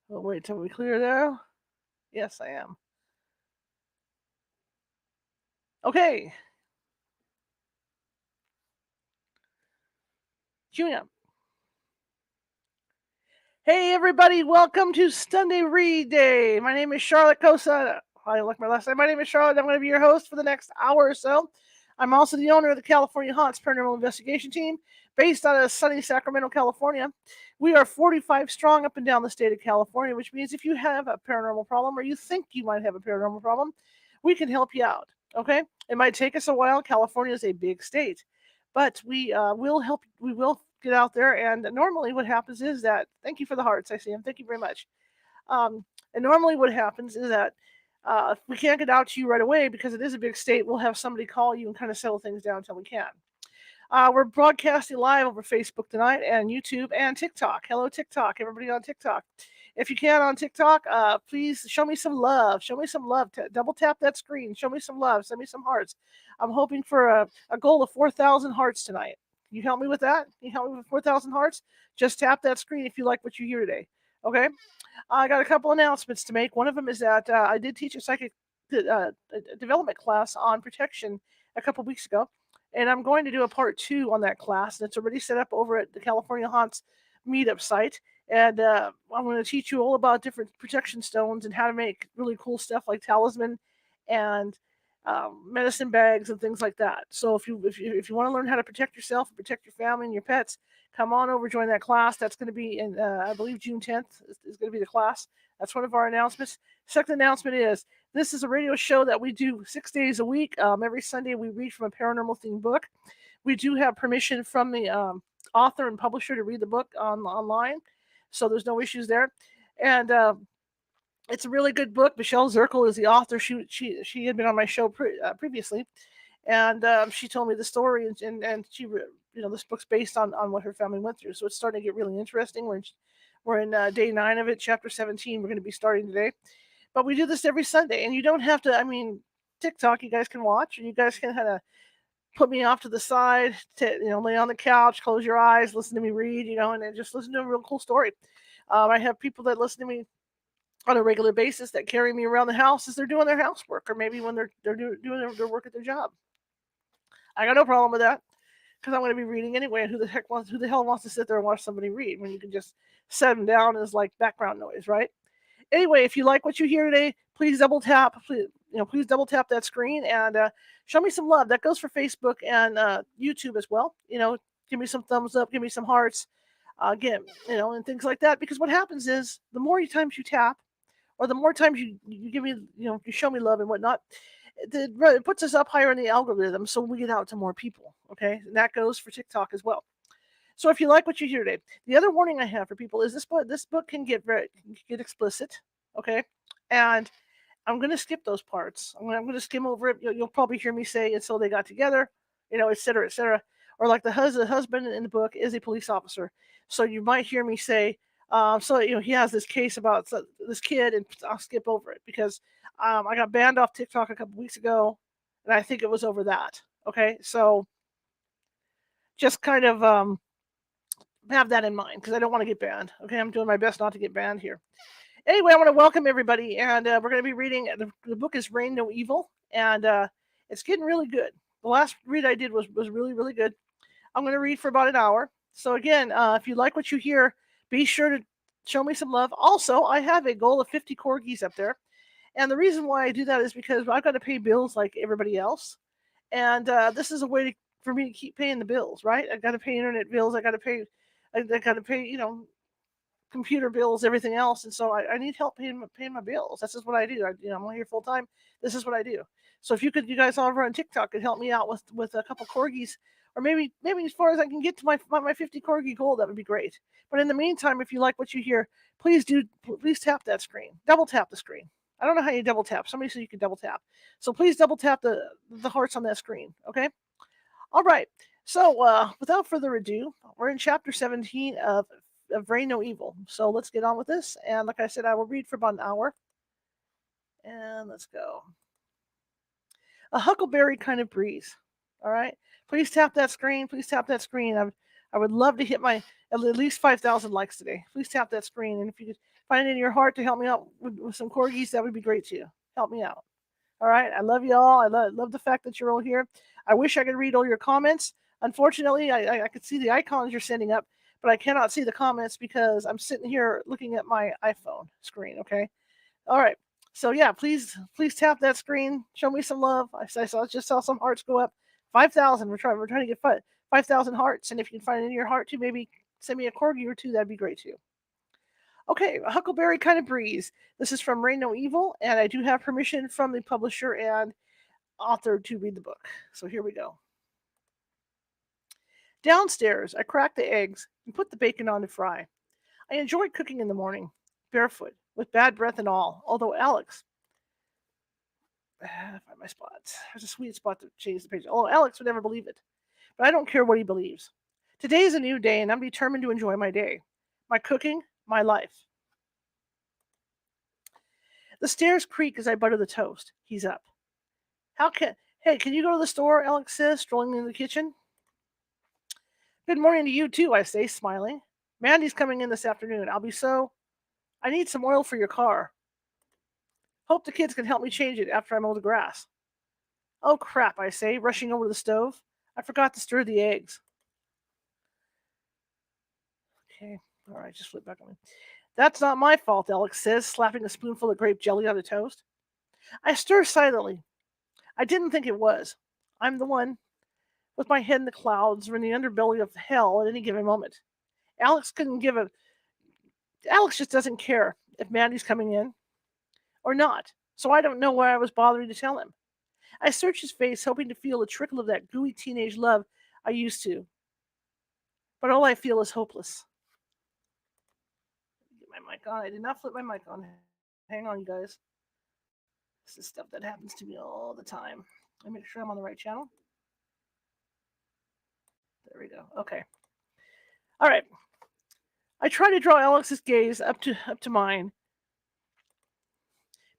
We'll wait till we clear there. Yes, I am. Okay. Queuing up. Hey, everybody. Welcome to Sunday Read Day. My name is Charlotte Cosa. I like my last name. My name is Charlotte. I'm going to be your host for the next hour or so. I'm also the owner of the California Haunts Paranormal Investigation Team, based out of sunny Sacramento, California. We are 45 strong up and down the state of California, which means if you have a paranormal problem or you think you might have a paranormal problem, we can help you out. Okay? It might take us a while. California is a big state, but we will help. We will get out there. And normally, what happens is that, thank you for the hearts. I see them. Thank you very much. And normally, what happens is that if we can't get out to you right away because it is a big state, we'll have somebody call you and kind of settle things down until we can. We're broadcasting live over Facebook tonight and YouTube and TikTok. Hello, TikTok. Everybody on TikTok. If you can on TikTok, please show me some love. Show me some love. Double tap that screen. Show me some love. Send me some hearts. I'm hoping for a goal of 4,000 hearts tonight. Can you help me with that? Can you help me with 4,000 hearts? Just tap that screen if you like what you hear today. Okay? I got a couple announcements to make. One of them is that I did teach a psychic development class on protection a couple weeks ago, and I'm going to do a part 2 on that class. And it's already set up over at the California Haunts meetup site. And I'm going to teach you all about different protection stones and how to make really cool stuff like talisman and medicine bags and things like that. So if you want to learn how to protect yourself and protect your family and your pets, come on over, join that class. That's going to be in I believe June 10th is going to be the class. That's one of our announcements. Second announcement is this is a radio show that we do 6 days a week. Every Sunday we read from a paranormal themed book. We do have permission from the author and publisher to read the book online, so there's no issues there. And it's a really good book. Michele Zirkle is the author. She had been on my show previously, and she told me the story, and she, this book's based on what her family went through. So it's starting to get really interesting. We're in day 9 of it, chapter 17. We're going to be starting today, but we do this every Sunday, and you don't have to. I mean, TikTok, you guys can watch, and you guys can kind of put me off to the side, lay on the couch, close your eyes, listen to me read, and then just listen to a real cool story. I have people that listen to me on a regular basis that carry me around the house as they're doing their housework, or maybe when they're doing their work at their job. I got no problem with that because I'm going to be reading anyway. Who the hell wants to sit there and watch somebody read when you can just set them down as like background noise, right? Anyway, if you like what you hear today, please double tap. Please double tap that screen and show me some love. That goes for Facebook and YouTube as well. Give me some thumbs up, give me some hearts, again, and things like that. Because what happens is the more times you tap, or the more times you give me, you show me love and whatnot, it puts us up higher in the algorithm, so we get out to more people. Okay, and that goes for TikTok as well. So if you like what you hear today, the other warning I have for people is this book can get explicit. Okay, and I'm going to skip those parts. I'm going to skim over it. You'll probably hear me say, "And so they got together," et cetera, et cetera. Or like the husband in the book is a police officer, so you might hear me say, he has this case about this kid, and I'll skip over it because I got banned off TikTok a couple weeks ago, and I think it was over that. Okay, so just kind of have that in mind because I don't want to get banned. Okay, I'm doing my best not to get banned here. Anyway, I want to welcome everybody, and we're going to be reading. The book is Reign No Evil, and it's getting really good. The last read I did was really, really good. I'm going to read for about an hour. So again, if you like what you hear, be sure to show me some love. Also, I have a goal of 50 corgis up there. And the reason why I do that is because I've got to pay bills like everybody else. And this is a way for me to keep paying the bills, right? I got to pay internet bills. I got to pay, computer bills, everything else. And so I need help paying my bills. That's just what I do. I'm only here full time. This is what I do. So if you guys over on TikTok could help me out with a couple corgis, or maybe as far as I can get to my 50 corgi goal, that would be great. But in the meantime, if you like what you hear, please tap that screen. Double tap the screen. I don't know how you double tap. Somebody said you can double tap. So please double tap the hearts on that screen. Okay. All right. So without further ado, we're in chapter 17 of Reign No Evil. So let's get on with this. And like I said, I will read for about an hour. And let's go. A huckleberry kind of breeze. All right. Please tap that screen. Please tap that screen. I would love to hit my at least 5,000 likes today. Please tap that screen. And if find it in your heart to help me out with some corgis, that would be great too. Help me out. All right. I love you all. I love the fact that you're all here. I wish I could read all your comments. Unfortunately, I could see the icons you're sending up, but I cannot see the comments because I'm sitting here looking at my iPhone screen. Okay. All right. So yeah, please tap that screen. Show me some love. Just saw some hearts go up. 5,000. We're trying to get 5,000 hearts, and if you can find it in your heart too, maybe send me a corgi or two. That'd be great too. Okay, a Huckleberry Kind of Breeze. This is from Rain No Evil, and I do have permission from the publisher and author to read the book. So here we go. Downstairs, I cracked the eggs and put the bacon on to fry. I enjoyed cooking in the morning, barefoot, with bad breath and all, although Alex, find my spot. There's a sweet spot to change the page. Oh, Alex would never believe it. But I don't care what he believes. Today is a new day, and I'm determined to enjoy my day. My cooking, my life. The stairs creak as I butter the toast. He's up. Hey, can you go to the store? Alex says, strolling into the kitchen. Good morning to you too, I say, smiling. Mandy's coming in this afternoon. I need some oil for your car. Hope the kids can help me change it after I mow the grass. Oh crap, I say, rushing over to the stove. I forgot to stir the eggs. Okay, all right, just flip back on me. That's not my fault, Alex says, slapping a spoonful of grape jelly on the toast. I stir silently. I didn't think it was. I'm the one with my head in the clouds or in the underbelly of hell at any given moment. Alex just doesn't care if Mandy's coming in or not, so I don't know why I was bothering to tell him. I search his face, hoping to feel a trickle of that gooey teenage love I used to. But all I feel is hopeless. Get my mic on. I did not flip my mic on. Hang on, you guys. This is stuff that happens to me all the time. Let me make sure I'm on the right channel. There we go. Okay. All right. I try to draw Alex's gaze up to mine,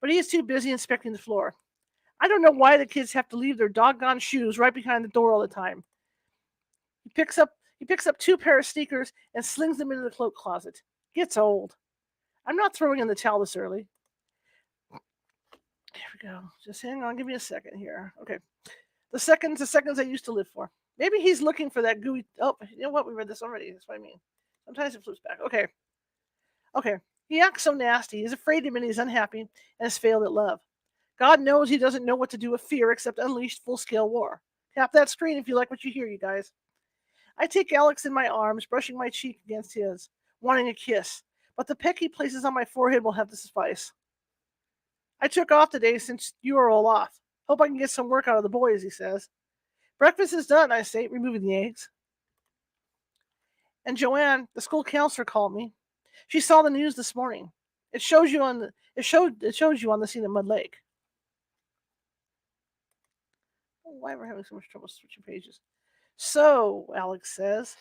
but he is too busy inspecting the floor. I don't know why the kids have to leave their doggone shoes right behind the door all the time. He picks up 2 pair of sneakers and slings them into the cloak closet. Gets old. I'm not throwing in the towel this early. There we go. Just hang on. Give me a second here. Okay. The seconds I used to live for. Maybe he's looking for that gooey. Oh, you know what? We read this already. That's what I mean. Sometimes it flips back. Okay. He acts so nasty. He's afraid to admit he's unhappy and has failed at love. God knows he doesn't know what to do with fear except unleash full-scale war. Tap that screen if you like what you hear, you guys. I take Alex in my arms, brushing my cheek against his, wanting a kiss, but the peck he places on my forehead will have to suffice. I took off today since you are all off. Hope I can get some work out of the boys, he says. Breakfast is done, I say, removing the eggs. And Joanne, the school counselor, called me. She saw the news this morning. It shows you on the scene at Mud Lake. Why am I having so much trouble switching pages? So, Alex says.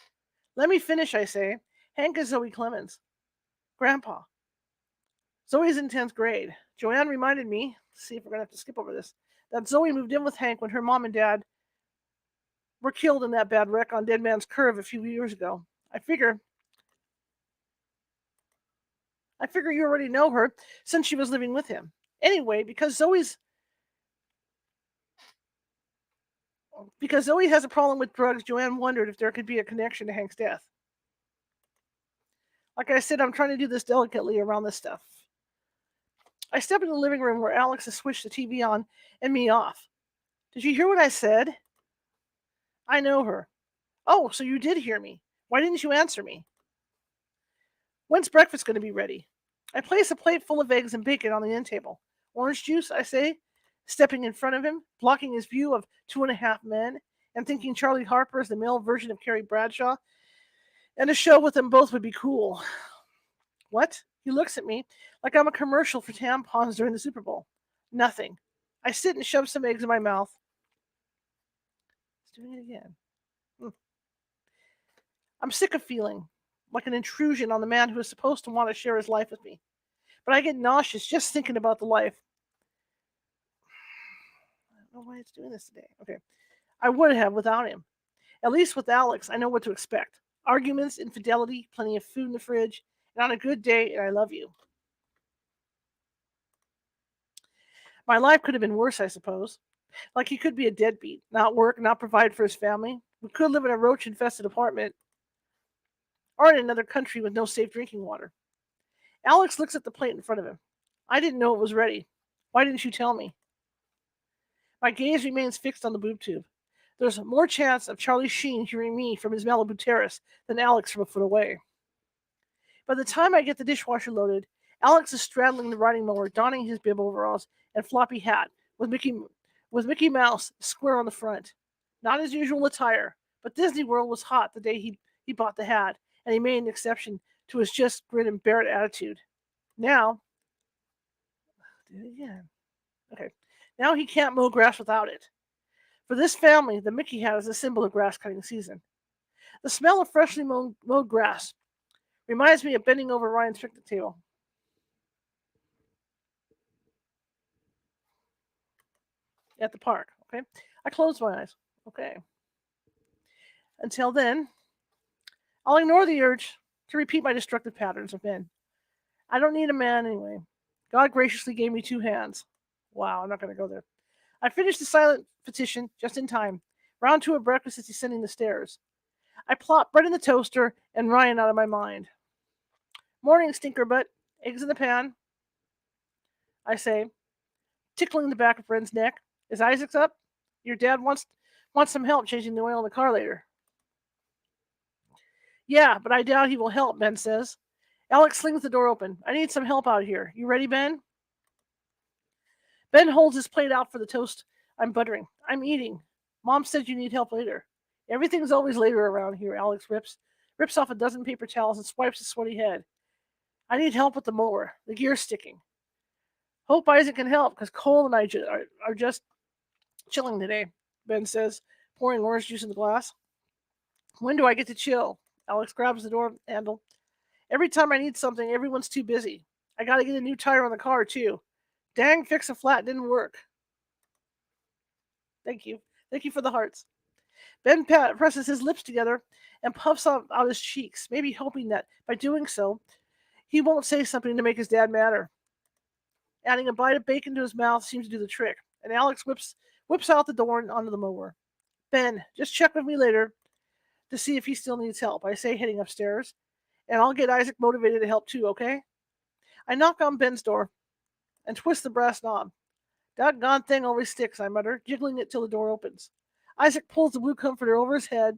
Let me finish, I say. Hank is Zoe Clemens. Grandpa. Zoe's in 10th grade. Joanne reminded me, see if we're going to have to skip over this, that Zoe moved in with Hank when her mom and dad were killed in that bad wreck on Dead Man's Curve a few years ago. I figure you already know her since she was living with him. Anyway, because Zoe has a problem with drugs, Joanne wondered if there could be a connection to Hank's death. Like I said, I'm trying to do this delicately around this stuff. I step into the living room where Alex has switched the TV on and me off. Did you hear what I said? I know her. Oh, so you did hear me. Why didn't you answer me? When's breakfast going to be ready? I place a plate full of eggs and bacon on the end table. Orange juice, I say, stepping in front of him, blocking his view of 2.5 Men, and thinking Charlie Harper is the male version of Carrie Bradshaw, and a show with them both would be cool. What? He looks at me like I'm a commercial for tampons during the Super Bowl. Nothing. I sit and shove some eggs in my mouth. He's doing it again. I'm sick of feeling like an intrusion on the man who is supposed to want to share his life with me. But I get nauseous just thinking about the life. I don't know why it's doing this today. Okay. I would have without him. At least with Alex, I know what to expect. Arguments, infidelity, plenty of food in the fridge, and on a good day, and I love you. My life could have been worse, I suppose. Like he could be a deadbeat, not work, not provide for his family. We could live in a roach-infested apartment or in another country with no safe drinking water. Alex looks at the plate in front of him. I didn't know it was ready. Why didn't you tell me? My gaze remains fixed on the boob tube. There's more chance of Charlie Sheen hearing me from his Malibu terrace than Alex from a foot away. By the time I get the dishwasher loaded, Alex is straddling the riding mower, donning his bib overalls and floppy hat with Mickey Mouse square on the front. Not his usual attire, but Disney World was hot the day he bought the hat, and he made an exception to his just grin and bear it attitude. Now, did it again. Okay. Now he can't mow grass without it. For this family, the Mickey hat is a symbol of grass cutting season. The smell of freshly mowed grass reminds me of bending over Ryan's picnic table. At the park. Okay. I close my eyes. Okay. Until then, I'll ignore the urge to repeat my destructive patterns of men. I don't need a man anyway. God graciously gave me 2 hands. Wow, I'm not going to go there. I finished the silent petition just in time. Round 2 of breakfast is descending the stairs. I plop bread in the toaster and Ryan out of my mind. Morning, stinker butt. Eggs in the pan, I say, tickling the back of Bren's neck. Is Isaac's up? Your dad wants some help changing the oil in the car later. Yeah, but I doubt he will help, Ben says. Alex slings the door open. I need some help out here. You ready, Ben? Ben holds his plate out for the toast I'm buttering. I'm eating. Mom said you need help later. Everything's always later around here, Alex rips off a dozen paper towels and swipes his sweaty head. I need help with the mower. The gear's sticking. Hope Isaac can help, because Cole and I are just chilling today, Ben says, pouring orange juice in the glass. When do I get to chill? Alex grabs the door handle. Every time I need something, everyone's too busy. I gotta get a new tire on the car, too. Dang, fix a flat didn't work. Thank you. Thank you for the hearts. Ben presses his lips together and puffs out his cheeks, maybe hoping that by doing so, he won't say something to make his dad madder. Adding a bite of bacon to his mouth seems to do the trick, and Alex whips out the door and onto the mower. Ben, just check with me later to see if he still needs help, I say, heading upstairs, and I'll get Isaac motivated to help too, okay? I knock on Ben's door and twist the brass knob. Doggone thing always sticks, I mutter, jiggling it till the door opens. Isaac pulls the blue comforter over his head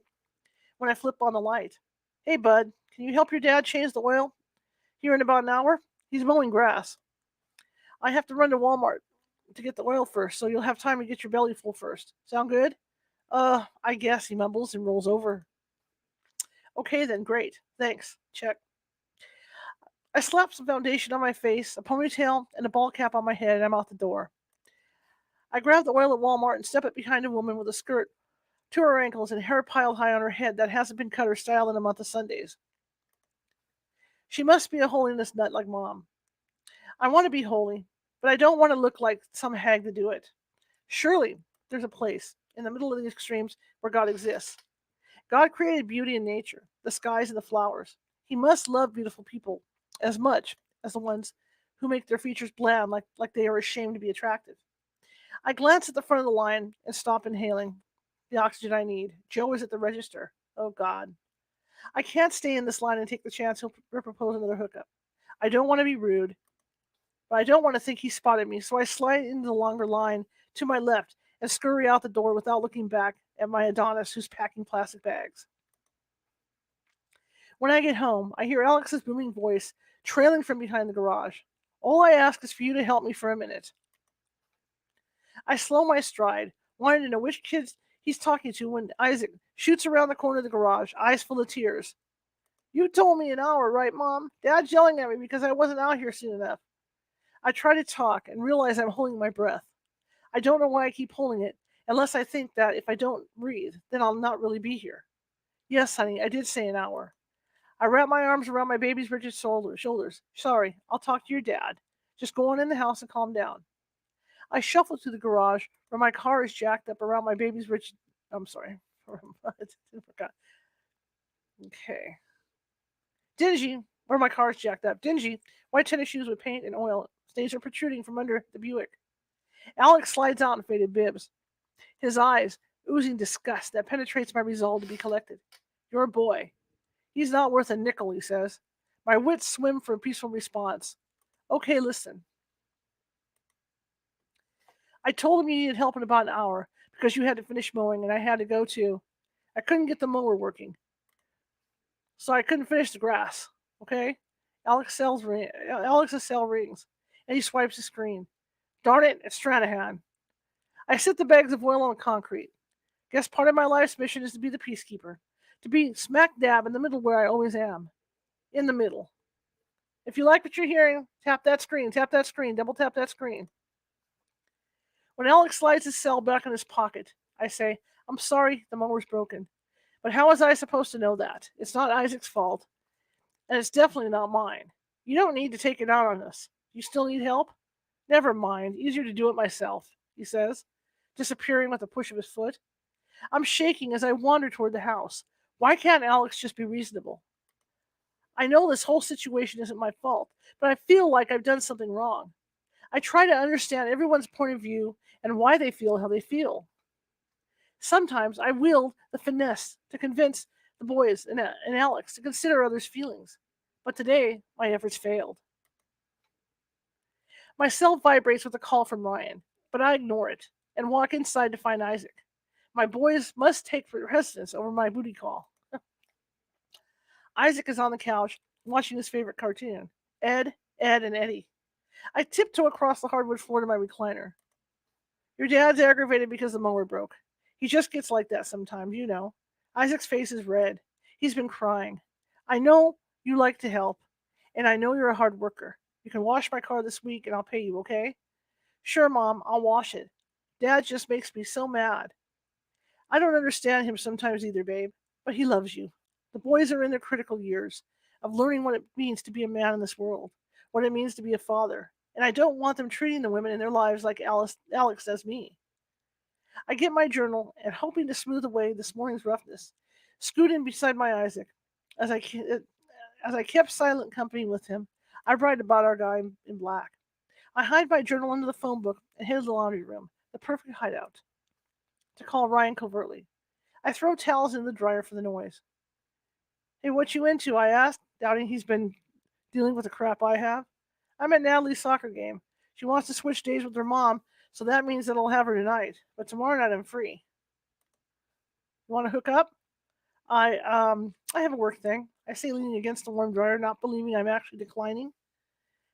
when I flip on the light. Hey, bud, can you help your dad change the oil here in about an hour? He's mowing grass. I have to run to Walmart to get the oil first, so you'll have time to get your belly full first. Sound good? I guess, he mumbles and rolls over. Okay then, great. Thanks. Check. I slap some foundation on my face, a ponytail, and a ball cap on my head, and I'm out the door. I grab the oil at Walmart and step it behind a woman with a skirt to her ankles and hair piled high on her head that hasn't been cut or styled in a month of Sundays. She must be a holiness nut like Mom. I want to be holy, but I don't want to look like some hag to do it. Surely there's a place in the middle of the extremes where God exists. God created beauty in nature, the skies and the flowers. He must love beautiful people as much as the ones who make their features bland like they are ashamed to be attractive. I glance at the front of the line and stop inhaling the oxygen I need. Joe is at the register. Oh, God. I can't stay in this line and take the chance he'll propose another hookup. I don't want to be rude, but I don't want to think he spotted me, so I slide into the longer line to my left and scurry out the door without looking back at my Adonis who's packing plastic bags. When I get home, I hear Alex's booming voice trailing from behind the garage. All I ask is for you to help me for a minute. I slow my stride, wanting to know which kids he's talking to when Isaac shoots around the corner of the garage, eyes full of tears. You told me an hour, right, Mom? Dad's yelling at me because I wasn't out here soon enough. I try to talk and realize I'm holding my breath. I don't know why I keep holding it, unless I think that if I don't breathe, then I'll not really be here. Yes, honey, I did say an hour. I wrap my arms around my baby's rigid shoulders. Sorry, I'll talk to your dad. Just go on in the house and calm down. I shuffle to the garage where my car is jacked up around my baby's rigid. I'm sorry. I forgot. Okay. Dingy, where my car is jacked up. Dingy, white tennis shoes with paint and oil. Stains are protruding from under the Buick. Alex slides out in faded bibs, his eyes oozing disgust that penetrates my resolve to be collected. Your boy. He's not worth a nickel, he says. My wits swim for a peaceful response. Okay, listen. I told him you needed help in about an hour because you had to finish mowing and I had to go too. I couldn't get the mower working, so I couldn't finish the grass. Okay? Alex's cell rings, and he swipes the screen. Darn it, it's Stranahan. I sit the bags of oil on the concrete. Guess part of my life's mission is to be the peacekeeper, to be smack dab in the middle where I always am. In the middle. If you like what you're hearing, tap that screen, double tap that screen. When Alex slides his cell back in his pocket, I say, I'm sorry, the mower's broken. But how was I supposed to know that? It's not Isaac's fault, and it's definitely not mine. You don't need to take it out on us. You still need help? Never mind, easier to do it myself, he says, disappearing with a push of his foot. I'm shaking as I wander toward the house. Why can't Alex just be reasonable? I know this whole situation isn't my fault, but I feel like I've done something wrong. I try to understand everyone's point of view and why they feel how they feel. Sometimes I wield the finesse to convince the boys and Alex to consider others' feelings. But today, my efforts failed. My cell vibrates with a call from Ryan, but I ignore it and walk inside to find Isaac. My boys must take precedence over my booty call. Isaac is on the couch watching his favorite cartoon, Ed, Ed, and Eddie. I tiptoe across the hardwood floor to my recliner. Your dad's aggravated because the mower broke. He just gets like that sometimes, you know. Isaac's face is red. He's been crying. I know you like to help, and I know you're a hard worker. You can wash my car this week and I'll pay you, okay? Sure, Mom, I'll wash it. Dad just makes me so mad. I don't understand him sometimes either, babe, but he loves you. The boys are in their critical years of learning what it means to be a man in this world, what it means to be a father, and I don't want them treating the women in their lives like Alex does me. I get my journal and, hoping to smooth away this morning's roughness, scoot in beside my Isaac. As I, as I kept silent company with him, I write about our guy in black. I hide my journal under the phone book and head to the laundry room, the perfect hideout, to call Ryan covertly. I throw towels in the dryer for the noise. Hey, what you into? I asked, doubting he's been dealing with the crap I have. I'm at Natalie's soccer game. She wants to switch days with her mom, so that means that I'll have her tonight. But tomorrow night I'm free. You want to hook up? I have a work thing. I say, leaning against the warm dryer, not believing I'm actually declining.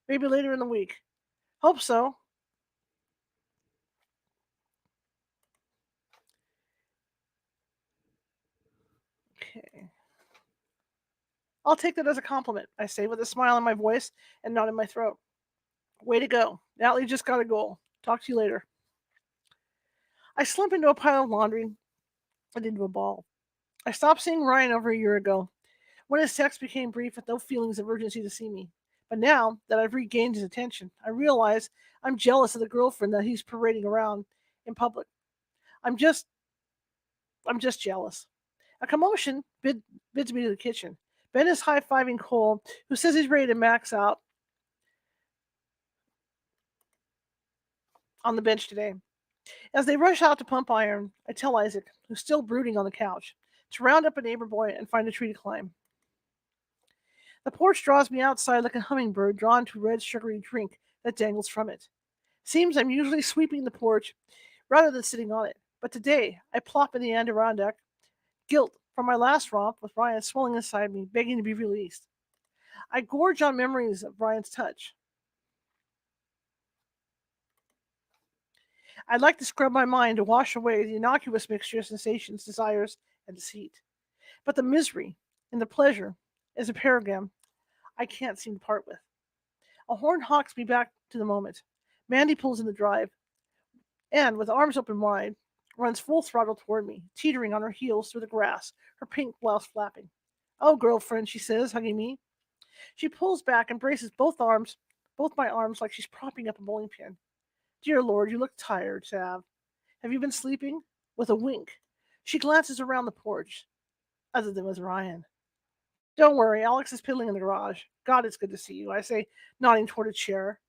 Maybe later in the week. Hope so. Okay. I'll take that as a compliment, I say with a smile on my voice and knot in my throat. Way to go. Natalie just got a goal. Talk to you later. I slump into a pile of laundry and into a ball. I stopped seeing Ryan over a year ago, when his text became brief with no feelings of urgency to see me. But now that I've regained his attention, I realize I'm jealous of the girlfriend that he's parading around in public. I'm just I'm just jealous. A commotion bids me to the kitchen. Ben is high-fiving Cole, who says he's ready to max out on the bench today. As they rush out to pump iron, I tell Isaac, who's still brooding on the couch, to round up a neighbor boy and find a tree to climb. The porch draws me outside like a hummingbird drawn to a red sugary drink that dangles from it. Seems I'm usually sweeping the porch rather than sitting on it, but today I plop in the Adirondack, guilt from my last romp with Ryan swelling inside me, begging to be released. I gorge on memories of Ryan's touch. I'd like to scrub my mind to wash away the innocuous mixture of sensations, desires, and deceit. But the misery and the pleasure is a paradigm I can't seem to part with. A horn hawks me back to the moment. Mandy pulls in the drive, and, with arms open wide, runs full throttle toward me, teetering on her heels through the grass, her pink blouse flapping. Oh, girlfriend, she says, hugging me. She pulls back and braces both my arms like she's propping up a bowling pin. Dear Lord, you look tired, Sav. Have you been sleeping? With a wink, she glances around the porch, other than with Ryan. Don't worry, Alex is piddling in the garage. God, it's good to see you, I say, nodding toward a chair.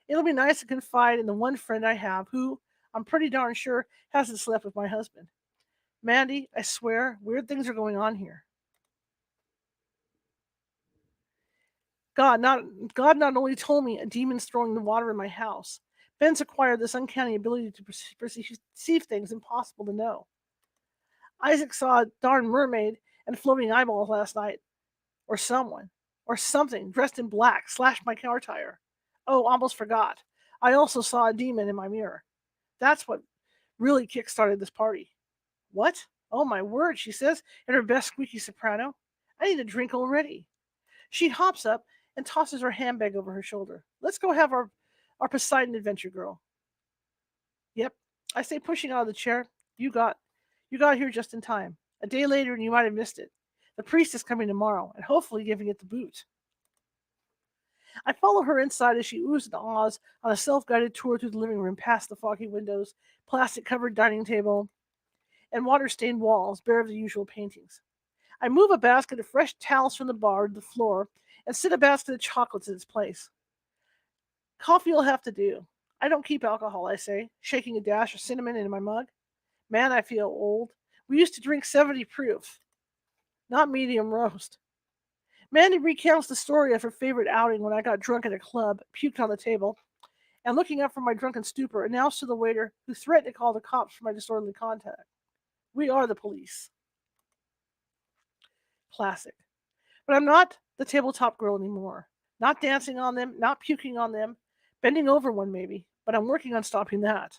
It'll be nice to confide in the one friend I have who, I'm pretty darn sure, hasn't slept with my husband. Mandy, I swear, weird things are going on here. God God not only told me a demon's throwing the water in my house. Ben's acquired this uncanny ability to perceive things impossible to know. Isaac saw a darn mermaid and floating eyeballs last night, or someone, or something dressed in black slashed my car tire. Oh, almost forgot. I also saw a demon in my mirror. That's what really kick-started this party. What? Oh my word, she says in her best squeaky soprano. I need a drink already. She hops up and tosses her handbag over her shoulder. Let's go have our Poseidon adventure, girl. Yep. I say, pushing out of the chair. You got here just in time. A day later and you might have missed it. The priest is coming tomorrow and hopefully giving it the boot. I follow her inside as she oohs and ahs on a self-guided tour through the living room past the foggy windows, plastic-covered dining table, and water-stained walls bare of the usual paintings. I move a basket of fresh towels from the bar to the floor and set a basket of chocolates in its place. Coffee will have to do. I don't keep alcohol, I say, shaking a dash of cinnamon into my mug. Man, I feel old. We used to drink 70 proof, not medium roast. Mandy recounts the story of her favorite outing when I got drunk at a club, puked on the table, and looking up from my drunken stupor, announced to the waiter, who threatened to call the cops for my disorderly conduct. We are the police. Classic. But I'm not the tabletop girl anymore. Not dancing on them, not puking on them, bending over one maybe, but I'm working on stopping that.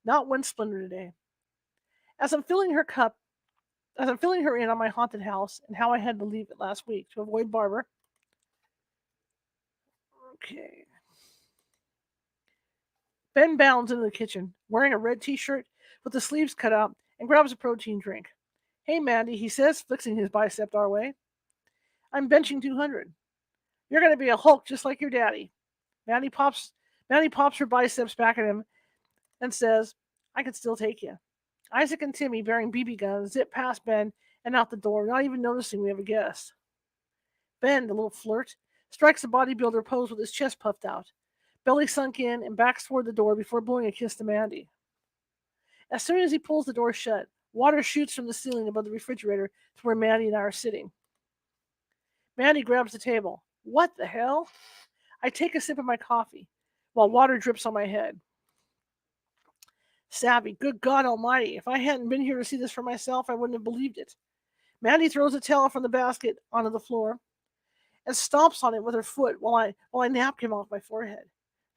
Not one splinter today. As I'm filling her cup, as I'm filling her in on my haunted house and how I had to leave it last week to avoid Barbara. Okay. Ben bounds into the kitchen, wearing a red t-shirt with the sleeves cut out, and grabs a protein drink. Hey, Mandy, he says, flexing his bicep our way. I'm benching 200. You're going to be a Hulk just like your daddy. Mandy pops her biceps back at him and says, I can still take you. Isaac and Timmy, bearing BB guns, zip past Ben and out the door, not even noticing we have a guest. Ben, the little flirt, strikes a bodybuilder pose with his chest puffed out, belly sunk in, and backs toward the door before blowing a kiss to Mandy. As soon as he pulls the door shut, water shoots from the ceiling above the refrigerator to where Mandy and I are sitting. Mandy grabs the table. What the hell? I take a sip of my coffee, while water drips on my head. Savvy, good God almighty, if I hadn't been here to see this for myself, I wouldn't have believed it. Mandy throws a towel from the basket onto the floor and stomps on it with her foot while I napkin off my forehead.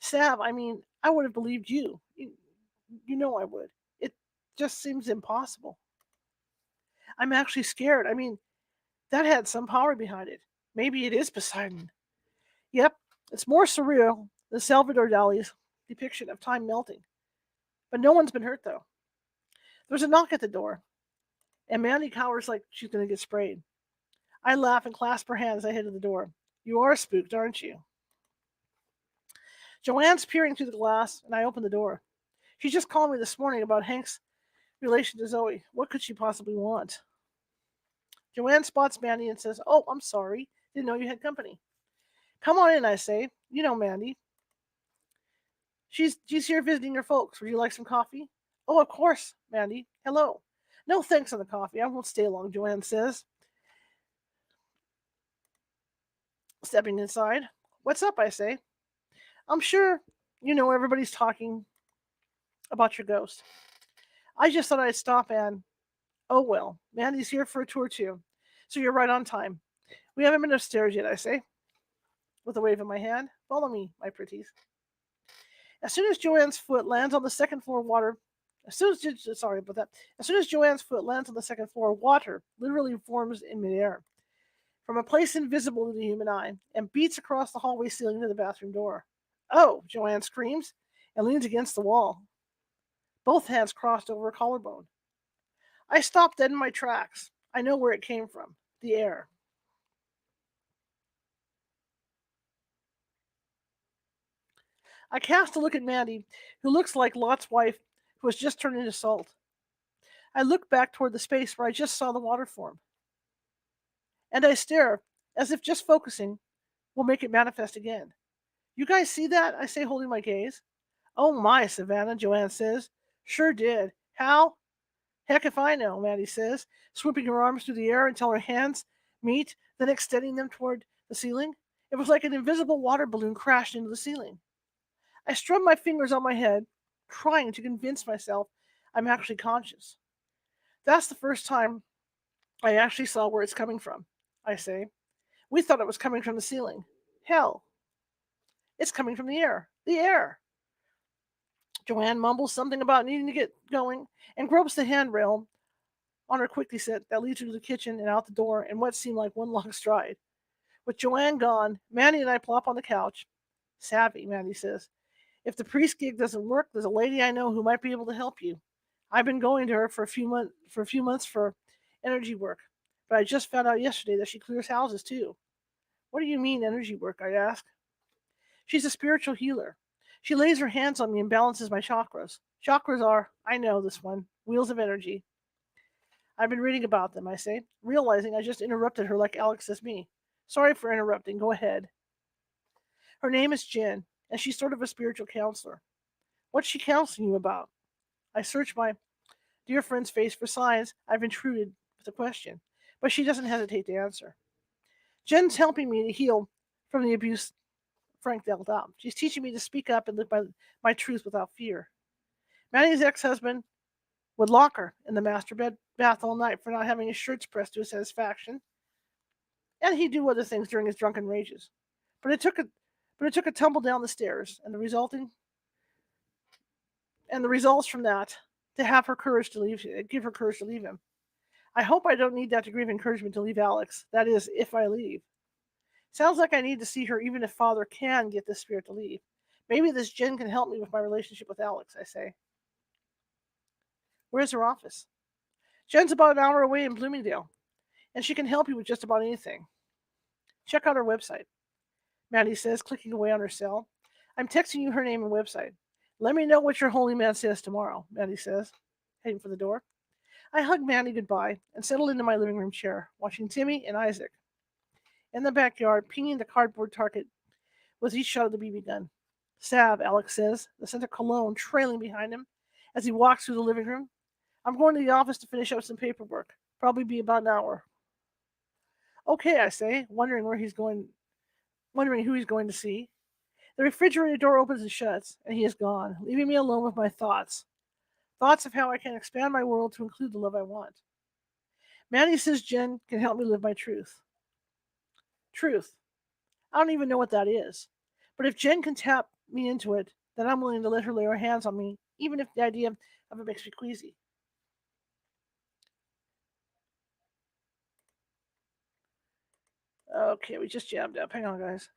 Sav, I mean, I would have believed you. You know I would. It just seems impossible. I'm actually scared. I mean, that had some power behind it. Maybe it is Poseidon. Yep, it's more surreal than Salvador Dali's depiction of time melting. But no one's been hurt, though. There's a knock at the door, and Mandy cowers like she's going to get sprayed. I laugh and clasp her hand as I head to the door. You are spooked, aren't you? Joanne's peering through the glass, and I open the door. She just called me this morning about Hank's relation to Zoe. What could she possibly want? Joanne spots Mandy and says, Oh, I'm sorry. Didn't know you had company. Come on in, I say. You know Mandy. She's here visiting her folks. Would you like some coffee? Oh, of course, Mandy. Hello. No thanks on the coffee. I won't stay long, Joanne says, stepping inside. What's up, I say. I'm sure you know everybody's talking about your ghost. I just thought I'd stop and, oh well, Mandy's here for a tour too. So you're right on time. We haven't been upstairs yet, I say, with a wave of my hand. Follow me, my pretties. As soon as Joanne's foot lands on the second floor, As soon as Joanne's foot lands on the second floor, water literally forms in midair from a place invisible to the human eye and beats across the hallway ceiling to the bathroom door. Oh, Joanne screams and leans against the wall, both hands crossed over her collarbone. I stop dead in my tracks. I know where it came from. The air. I cast a look at Mandy, who looks like Lot's wife who has just turned into salt. I look back toward the space where I just saw the water form. And I stare, as if just focusing will make it manifest again. You guys see that? I say, holding my gaze. Oh my, Savannah, Joanne says. Sure did. How? Heck if I know, Maddie says, swooping her arms through the air until her hands meet, then extending them toward the ceiling. It was like an invisible water balloon crashed into the ceiling. I strummed my fingers on my head, trying to convince myself I'm actually conscious. That's the first time I actually saw where it's coming from, I say. We thought it was coming from the ceiling. Hell, it's coming from the air. The air. Joanne mumbles something about needing to get going and gropes the handrail on her quickly set that leads her to the kitchen and out the door in what seemed like one long stride. With Joanne gone, Manny and I plop on the couch. Savvy, Manny says. If the priest gig doesn't work, there's a lady I know who might be able to help you. I've been going to her for a few months for energy work, but I just found out yesterday that she clears houses too. What do you mean energy work? I ask. She's a spiritual healer. She lays her hands on me and balances my chakras. Chakras are, I know this one, wheels of energy. I've been reading about them, I say, realizing I just interrupted her like Alex does me. Sorry for interrupting. Go ahead. Her name is Jen, and she's sort of a spiritual counselor. What's she counseling you about? I search my dear friend's face for signs I've intruded with a question, but she doesn't hesitate to answer. Jen's helping me to heal from the abuse Frank dealt out. She's teaching me to speak up and live my truth without fear. Manny's ex-husband would lock her in the master bath all night for not having his shirts pressed to his satisfaction, and he'd do other things during his drunken rages. But it took a tumble down the stairs, and the results from that to have her courage to leave, give her courage to leave him. I hope I don't need that degree of encouragement to leave Alex. That is, if I leave. Sounds like I need to see her, even if Father can get this spirit to leave. Maybe this Jen can help me with my relationship with Alex, I say. Where's her office? Jen's about an hour away in Bloomingdale, and she can help you with just about anything. Check out her website, Maddie says, clicking away on her cell. I'm texting you her name and website. Let me know what your holy man says tomorrow, Maddie says, heading for the door. I hug Manny goodbye and settle into my living room chair, watching Timmy and Isaac in the backyard pinging the cardboard target with each shot of the BB gun. Sav, Alex says, the scent of cologne trailing behind him as he walks through the living room. I'm going to the office to finish up some paperwork. Probably be about an hour. Okay, I say, wondering who he's going to see. The refrigerator door opens and shuts, and he is gone, leaving me alone with my thoughts. Thoughts of how I can expand my world to include the love I want. Manny says Jen can help me live my truth. Truth. I don't even know what that is. But if Jen can tap me into it, then I'm willing to let her lay her hands on me, even if the idea of it makes me queasy. Okay, we just jammed up. Hang on, guys.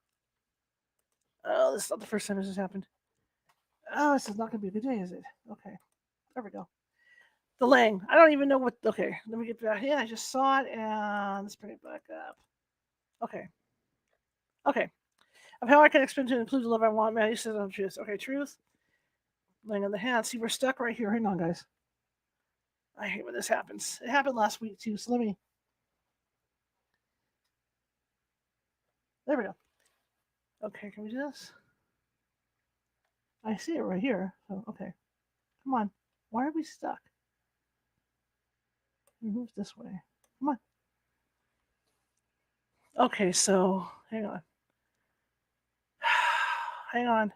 Oh, this is not the first time this has happened. Oh, this is not going to be a good day, is it? Okay, there we go. Delaying. I don't even know what. Okay, let me get back. Yeah, I just saw it, and let's bring it back up. Okay. Okay. Of how I can expand to include the love I want, man. You said I'm truth. Okay, truth. Laying on the hand. See, we're stuck right here. Hang on, guys. I hate when this happens. It happened last week, too, so let me. There we go. Okay, can we do this? I see it right here. So, okay. Come on. Why are we stuck? Move this way. Come on. Okay, so hang on. Hang on.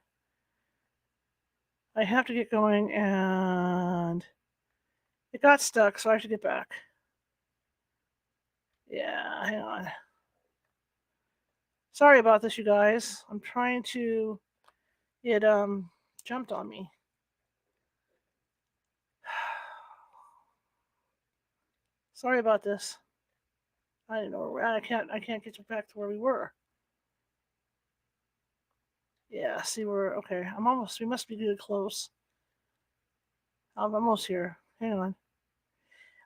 I have to get going, and it got stuck, so I have to get back. Yeah, hang on. Sorry about this, you guys. I'm trying to. It jumped on me. Sorry about this. I don't know where we're at. I can't get back to where we were. Yeah, see we're okay. We must be good close. I'm almost here. Hang on.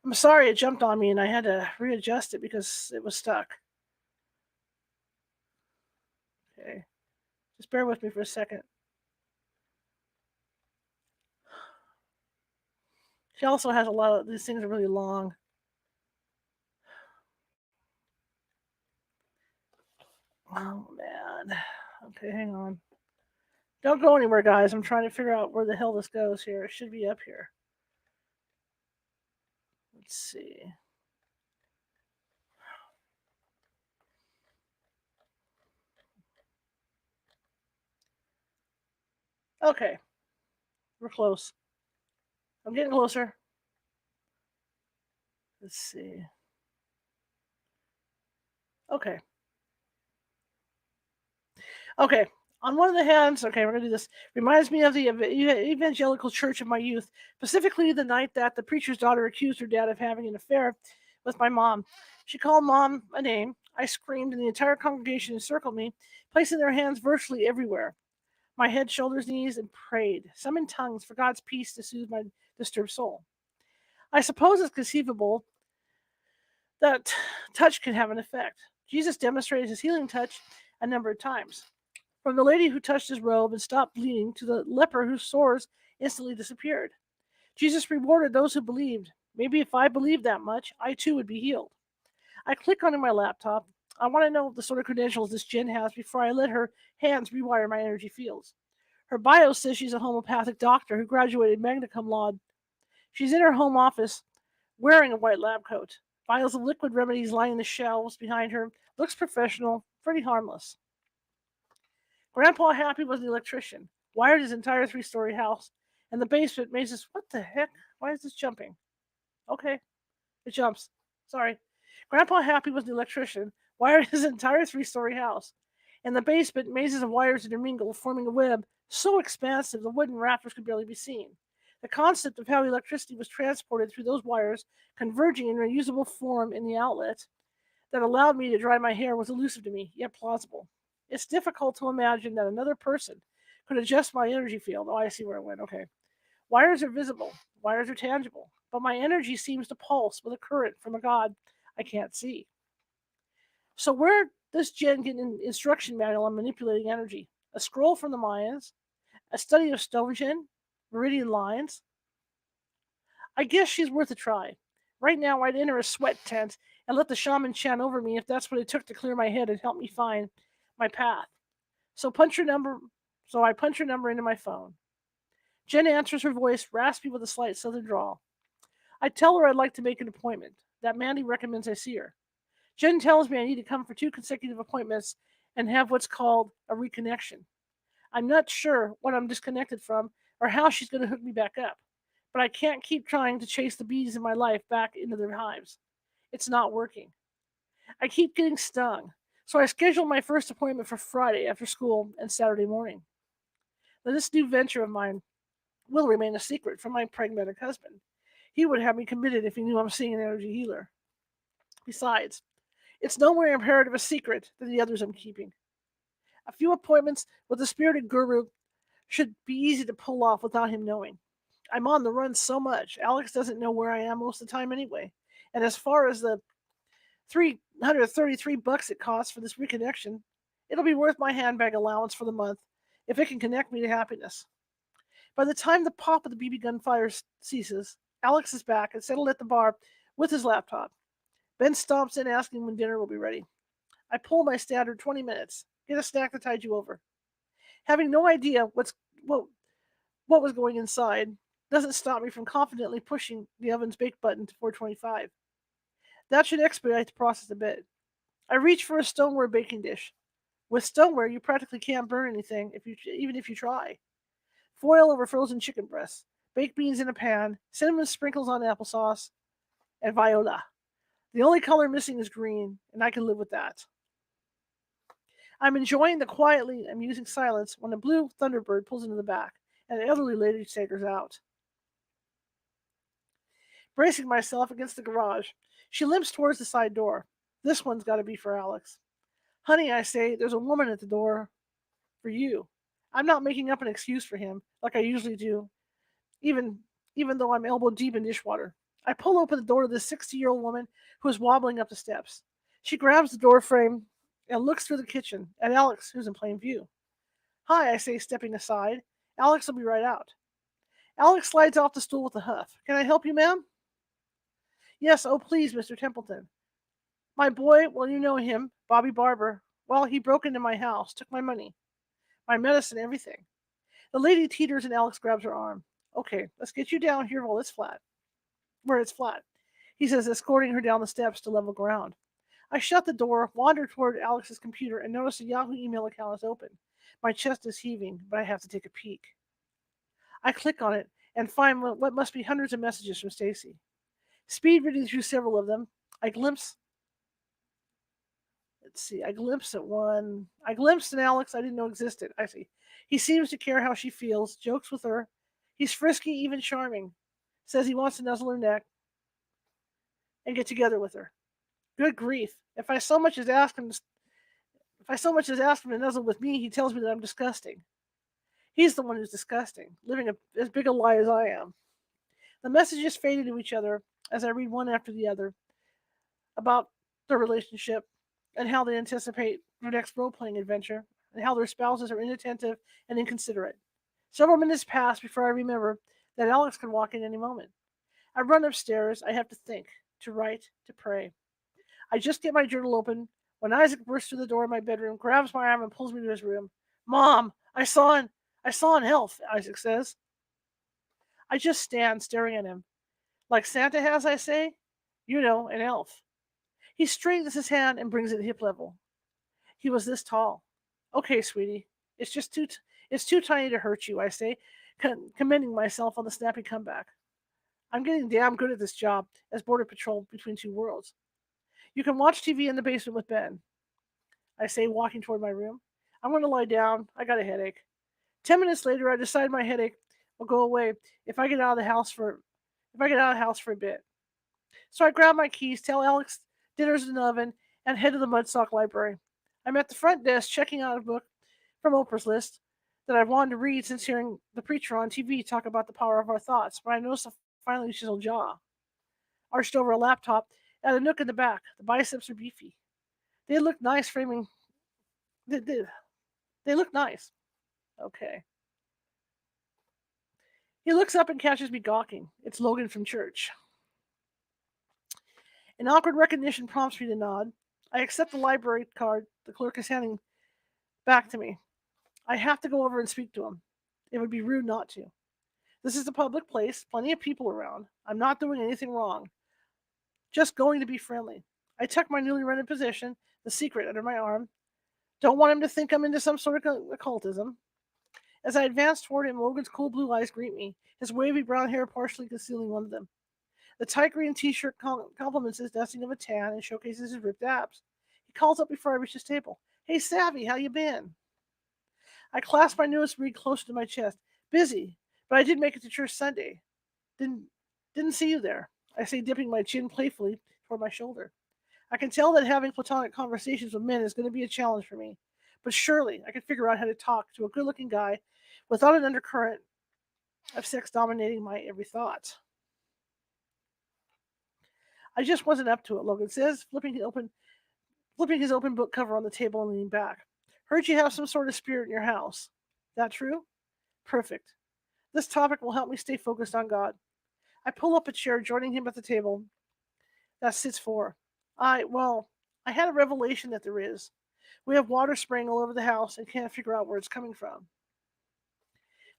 I'm sorry it jumped on me and I had to readjust it because it was stuck. Okay. Just bear with me for a second. She also has a lot of these things are really long. Oh man. Okay, hang on. Don't go anywhere, guys. I'm trying to figure out where the hell this goes here. It should be up here. Let's see. Okay, we're close. I'm getting closer. Let's see. Okay. Okay. On one of the hands, okay, we're going to do this. Reminds me of the evangelical church of my youth, specifically the night that the preacher's daughter accused her dad of having an affair with my mom. She called mom a name. I screamed, and the entire congregation encircled me, placing their hands virtually everywhere. My head, shoulders, knees, and prayed, some in tongues, for God's peace to soothe my disturbed soul. I suppose it's conceivable that touch can have an effect. Jesus demonstrated his healing touch a number of times. From the lady who touched his robe and stopped bleeding to the leper whose sores instantly disappeared. Jesus rewarded those who believed. Maybe if I believed that much, I too would be healed. I click onto my laptop. I want to know the sort of credentials this Jen has before I let her hands rewire my energy fields. Her bio says she's a homeopathic doctor who graduated magna cum laude. She's in her home office wearing a white lab coat. Vials of liquid remedies lining the shelves behind her. Looks professional, pretty harmless. Grandpa Happy was an electrician, wired his entire 3-story house, and the basement made this. What the heck? Why is this jumping? Okay, it jumps. Sorry. Grandpa Happy was an electrician, wired his entire 3-story house. In the basement, mazes of wires intermingled, forming a web so expansive the wooden rafters could barely be seen. The concept of how electricity was transported through those wires, converging in a usable form in the outlet that allowed me to dry my hair, was elusive to me, yet plausible. It's difficult to imagine that another person could adjust my energy field. Oh, I see where it went. Okay. Wires are visible, wires are tangible, but my energy seems to pulse with a current from a God I can't see. So, where does Jen get an instruction manual on manipulating energy? A scroll from the Mayans, a study of Stonehenge, meridian lines? I guess she's worth a try. Right now, I'd enter a sweat tent and let the shaman chant over me if that's what it took to clear my head and help me find my path. So punch her number. So I punch her number into my phone. Jen answers, her voice raspy with a slight southern drawl. I tell her I'd like to make an appointment, that Mandy recommends I see her. Jen tells me I need to come for 2 consecutive appointments and have what's called a reconnection. I'm not sure what I'm disconnected from or how she's going to hook me back up, but I can't keep trying to chase the bees in my life back into their hives. It's not working. I keep getting stung, so I scheduled my first appointment for Friday after school and Saturday morning. Now, this new venture of mine will remain a secret from my pragmatic husband. He would have me committed if he knew I'm seeing an energy healer. Besides, it's no more imperative a secret than the others I'm keeping. A few appointments with the spirited guru should be easy to pull off without him knowing. I'm on the run so much, Alex doesn't know where I am most of the time anyway. And as far as the $333 it costs for this reconnection, it'll be worth my handbag allowance for the month if it can connect me to happiness. By the time the pop of the BB gun fire ceases, Alex is back and settled at the bar with his laptop. Ben stomps in asking when dinner will be ready. I pull my standard 20 minutes. Get a snack to tide you over. Having no idea what was going inside doesn't stop me from confidently pushing the oven's bake button to 425. That should expedite the process a bit. I reach for a stoneware baking dish. With stoneware, you practically can't burn anything even if you try. Foil over frozen chicken breasts, baked beans in a pan, cinnamon sprinkles on applesauce, and viola. The only color missing is green, and I can live with that. I'm enjoying the quietly amusing silence when a blue thunderbird pulls into the back, and an elderly lady staggers out. Bracing myself against the garage, she limps towards the side door. This one's got to be for Alex. Honey, I say, there's a woman at the door for you. I'm not making up an excuse for him like I usually do, even though I'm elbow deep in dishwater. I pull open the door to this 60-year-old woman who is wobbling up the steps. She grabs the door frame and looks through the kitchen at Alex, who's in plain view. Hi, I say, stepping aside. Alex will be right out. Alex slides off the stool with a huff. Can I help you, ma'am? Yes, oh please, Mr. Templeton. My boy, well, you know him, Bobby Barber. Well, he broke into my house, took my money, my medicine, everything. The lady teeters and Alex grabs her arm. Okay, let's get you down here where it's flat. He says, escorting her down the steps to level ground. I shut the door, wander toward Alex's computer, and notice a Yahoo email account is open. My chest is heaving, but I have to take a peek. I click on it and find what must be hundreds of messages from Stacy. Speed reading through several of them, I glimpse. Let's see. I glimpsed at one. I glimpsed an Alex I didn't know existed. I see. He seems to care how she feels, jokes with her. He's frisky, even charming. Says he wants to nuzzle her neck and get together with her. Good grief! If I so much as ask him to nuzzle with me, he tells me that I'm disgusting. He's the one who's disgusting, living as big a lie as I am. The messages fade into each other as I read one after the other about their relationship and how they anticipate their next role-playing adventure and how their spouses are inattentive and inconsiderate. Several minutes pass before I remember that Alex can walk in any moment. I run upstairs. I have to think, to write, to pray. I just get my journal open when Isaac bursts through the door of my bedroom, grabs my arm, and pulls me to his room. Mom, I saw an elf, Isaac says. I just stand staring at him. Like Santa has, I say? You know, an elf. He straightens his hand and brings it at hip level. He was this tall. Okay, sweetie. It's too tiny to hurt you, I say, commending myself on the snappy comeback. I'm getting damn good at this job as border patrol between two worlds. You can watch TV in the basement with Ben, I say, walking toward my room. I'm going to lie down. I got a headache. 10 minutes later, I decide my headache will go away if I get out of the house for a bit. So I grab my keys, tell Alex dinner's in the oven, and head to the Mudsock Library. I'm at the front desk checking out a book from Oprah's list that I've wanted to read since hearing the preacher on TV talk about the power of our thoughts, but I notice a finely chiseled jaw arched over a laptop at a nook in the back. The biceps are beefy. They look nice framing. They look nice. Okay. He looks up and catches me gawking. It's Logan from church. An awkward recognition prompts me to nod. I accept the library card the clerk is handing back to me. I have to go over and speak to him. It would be rude not to. This is a public place, plenty of people around. I'm not doing anything wrong. Just going to be friendly. I tuck my newly rented position, the secret, under my arm. Don't want him to think I'm into some sort of occultism. As I advance toward him, Logan's cool blue eyes greet me, his wavy brown hair partially concealing one of them. The tight green t-shirt complements his dusting of a tan and showcases his ripped abs. He calls up before I reach his table. Hey, Savvy, how you been? I clasp my newest read closer to my chest. Busy, but I did make it to church Sunday. Didn't see you there, I say, dipping my chin playfully toward my shoulder. I can tell that having platonic conversations with men is going to be a challenge for me, but surely I can figure out how to talk to a good-looking guy without an undercurrent of sex dominating my every thought. I just wasn't up to it, Logan says, flipping his open book cover on the table and leaning back. Heard you have some sort of spirit in your house. That true? Perfect. This topic will help me stay focused on God. I pull up a chair, joining him at the table that sits for. I had a revelation that there is. We have water spraying all over the house and can't figure out where it's coming from.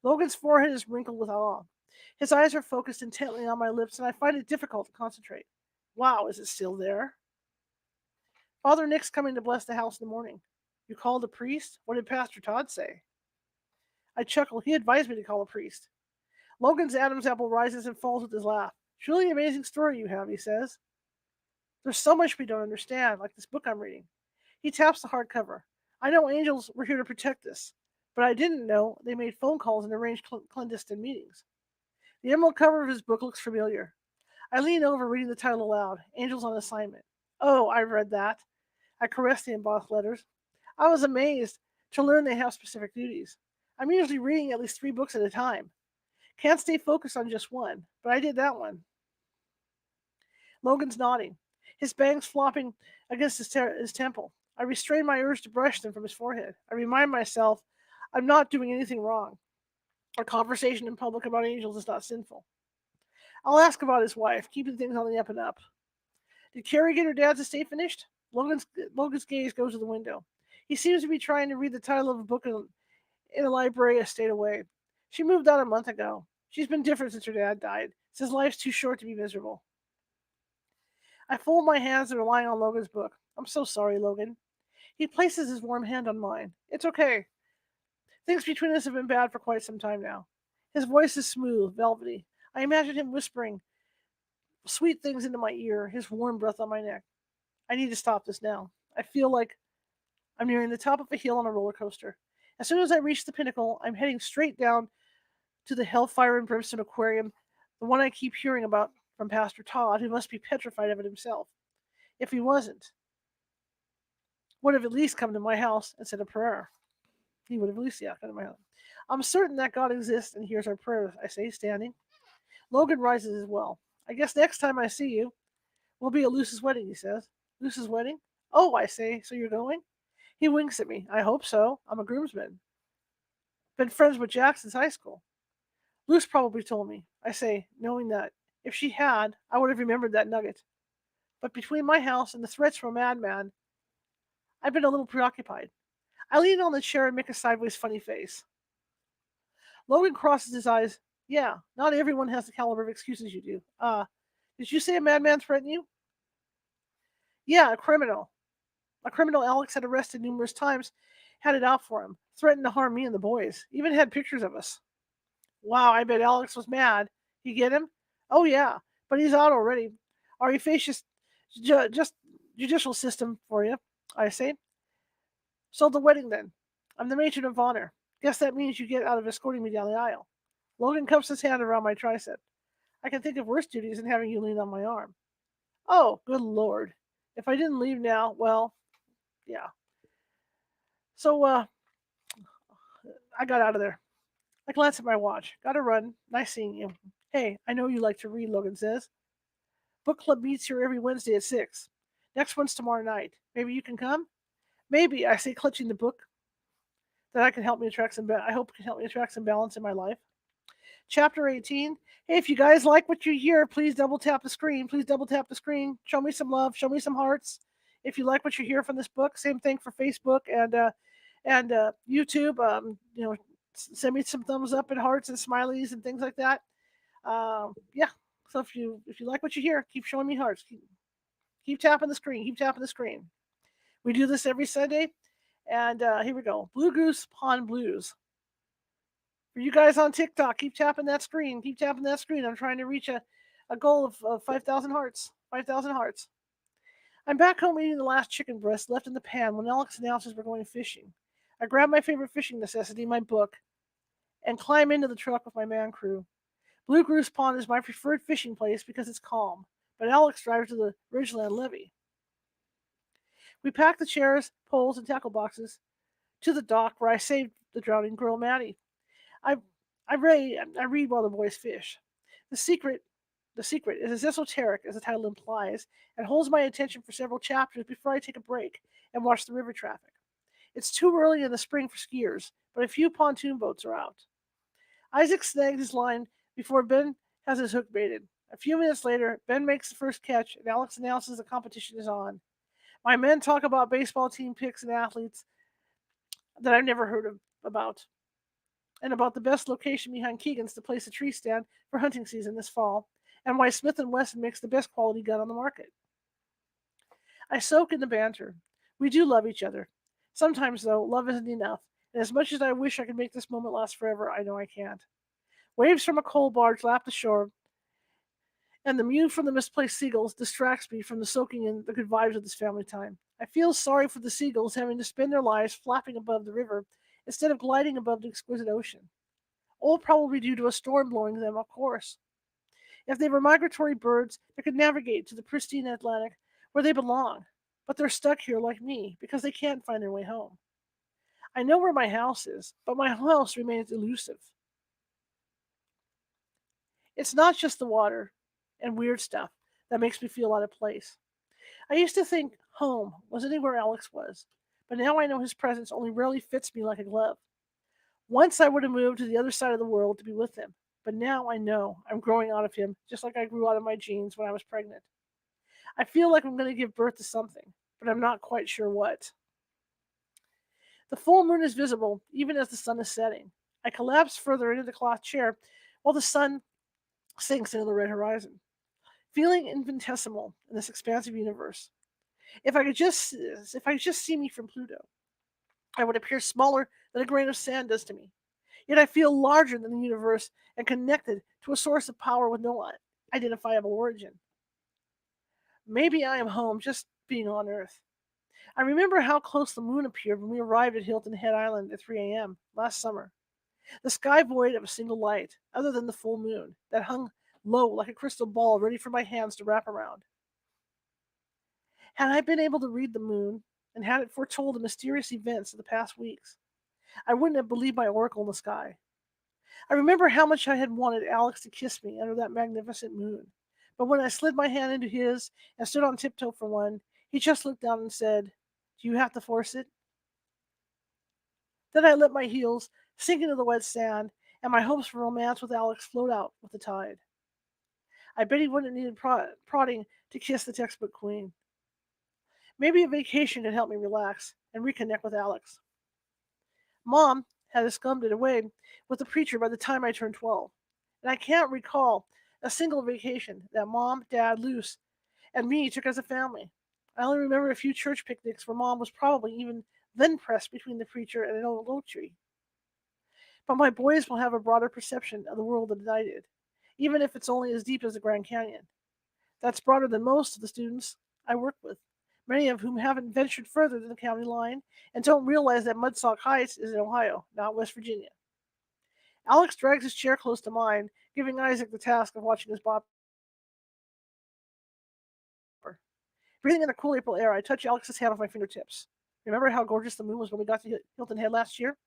Logan's forehead is wrinkled with awe. His eyes are focused intently on my lips, and I find it difficult to concentrate. Wow, is it still there? Father Nick's coming to bless the house in the morning. You called a priest? What did Pastor Todd say? I chuckle. He advised me to call a priest. Logan's Adam's apple rises and falls with his laugh. Truly amazing story you have, he says. There's so much we don't understand, like this book I'm reading. He taps the hardcover. I know angels were here to protect us, but I didn't know they made phone calls and arranged clandestine meetings. The emerald cover of his book looks familiar. I lean over, reading the title aloud, Angels on Assignment. Oh, I've read that. I caress the embossed letters. I was amazed to learn they have specific duties. I'm usually reading at least 3 books at a time. Can't stay focused on just one, but I did that one. Logan's nodding, his bangs flopping against his temple. I restrain my urge to brush them from his forehead. I remind myself I'm not doing anything wrong. A conversation in public about angels is not sinful. I'll ask about his wife, keeping things on the up and up. Did Carrie get her dad's estate finished? Logan's gaze goes to the window. He seems to be trying to read the title of a book in a library a state away. She moved out a month ago. She's been different since her dad died. Says life's too short to be miserable. I fold my hands and rely on Logan's book. I'm so sorry, Logan. He places his warm hand on mine. It's okay. Things between us have been bad for quite some time now. His voice is smooth, velvety. I imagine him whispering sweet things into my ear, his warm breath on my neck. I need to stop this now. I feel like I'm nearing the top of a hill on a roller coaster. As soon as I reach the pinnacle, I'm heading straight down to the Hellfire and Brimstone Aquarium, the one I keep hearing about from Pastor Todd, who must be petrified of it himself. If he wasn't, would have at least come to my house and said a prayer. He would have at least, come to my house. I'm certain that God exists and hears our prayers, I say, standing. Logan rises as well. I guess next time I see you, will be at Luce's wedding, he says. Luce's wedding? Oh, I say, so you're going? He winks at me. I hope so. I'm a groomsman. Been friends with Jack since high school. Luce probably told me. I say, knowing that. If she had, I would have remembered that nugget. But between my house and the threats from a madman, I've been a little preoccupied. I lean on the chair and make a sideways funny face. Logan crosses his eyes. Yeah, not everyone has the caliber of excuses you do. Did you say a madman threatened you? Yeah, a criminal. A criminal Alex had arrested numerous times, had it out for him, threatened to harm me and the boys, even had pictures of us. Wow, I bet Alex was mad. You get him? Oh, yeah, but he's out already. Our efficacious just judicial system for you, I say. So the wedding then. I'm the matron of honor. Guess that means you get out of escorting me down the aisle. Logan cups his hand around my tricep. I can think of worse duties than having you lean on my arm. Oh, good Lord. If I didn't leave now, well, yeah. So, I got out of there. I glance at my watch. Gotta run. Nice seeing you. Hey, I know you like to read, Logan says. Book club meets here every Wednesday at 6. Next one's tomorrow night. Maybe you can come? Maybe, I say, clutching the book that I can help me attract some I hope can help me attract some balance in my life. Chapter 18. Hey, if you guys like what you hear, please double tap the screen. Please double tap the screen. Show me some love. Show me some hearts. If you like what you hear from this book, same thing for Facebook and YouTube. Send me some thumbs up and hearts and smileys and things like that. Yeah. So if you like what you hear, keep showing me hearts. Keep tapping the screen. Keep tapping the screen. We do this every Sunday, and here we go. Blue Goose Pond Blues. For you guys on TikTok, keep tapping that screen. Keep tapping that screen. I'm trying to reach a goal of 5,000 hearts. 5,000 hearts. I'm back home eating the last chicken breast left in the pan when Alex announces we're going fishing. I grab my favorite fishing necessity, my book, and climb into the truck with my man crew. Blue Goose Pond is my preferred fishing place because it's calm, but Alex drives to the Ridgeland Levee. We pack the chairs, poles, and tackle boxes to the dock where I saved the drowning girl, Maddie. I read while the boys fish. The secret is as esoteric as the title implies and holds my attention for several chapters before I take a break and watch the river traffic. It's too early in the spring for skiers, but a few pontoon boats are out. Isaac snags his line before Ben has his hook baited. A few minutes later, Ben makes the first catch and Alex announces the competition is on. My men talk about baseball team picks and athletes that I've never heard about, and about the best location behind Keegan's to place a tree stand for hunting season this fall, and why Smith & Wesson makes the best quality gun on the market. I soak in the banter. We do love each other. Sometimes, though, love isn't enough, and as much as I wish I could make this moment last forever, I know I can't. Waves from a coal barge lap the shore, and the mew from the misplaced seagulls distracts me from the soaking in the good vibes of this family time. I feel sorry for the seagulls having to spend their lives flapping above the river instead of gliding above the exquisite ocean. All probably due to a storm blowing them, of course. If they were migratory birds, they could navigate to the pristine Atlantic where they belong, but they're stuck here like me because they can't find their way home. I know where my house is, but my house remains elusive. It's not just the water and weird stuff that makes me feel out of place. I used to think home was anywhere Alex was, but now I know his presence only rarely fits me like a glove. Once I would have moved to the other side of the world to be with him, but now I know I'm growing out of him just like I grew out of my genes when I was pregnant. I feel like I'm going to give birth to something, but I'm not quite sure what. The full moon is visible even as the sun is setting. I collapse further into the cloth chair while the sun sinks into the red horizon, feeling infinitesimal in this expansive universe. If I could just see me from Pluto, I would appear smaller than a grain of sand does to me. Yet I feel larger than the universe and connected to a source of power with no identifiable origin. Maybe I am home just being on Earth. I remember how close the moon appeared when we arrived at Hilton Head Island at 3 a.m. last summer. The sky void of a single light, other than the full moon, that hung low like a crystal ball ready for my hands to wrap around. Had I been able to read the moon and had it foretold the mysterious events of the past weeks, I wouldn't have believed my oracle in the sky. I remember how much I had wanted Alex to kiss me under that magnificent moon. But when I slid my hand into his and stood on tiptoe for one, he just looked down and said, "Do you have to force it?" Then I let my heels sink into the wet sand, and my hopes for romance with Alex float out with the tide. I bet he wouldn't need prodding to kiss the textbook queen. Maybe a vacation could help me relax and reconnect with Alex. Mom had escummed away with the preacher by the time I turned 12, and I can't recall a single vacation that Mom, Dad, Luce, and me took as a family. I only remember a few church picnics where Mom was probably even then pressed between the preacher and an old oak tree. But my boys will have a broader perception of the world than I did, even if it's only as deep as the Grand Canyon. That's broader than most of the students I work with, many of whom haven't ventured further than the county line and don't realize that Mudsock Heights is in Ohio, not West Virginia. Alex drags his chair close to mine, giving Isaac the task of watching his bopper. Breathing in the cool April air, I touch Alex's hand with my fingertips. Remember how gorgeous the moon was when we got to Hilton Head last year?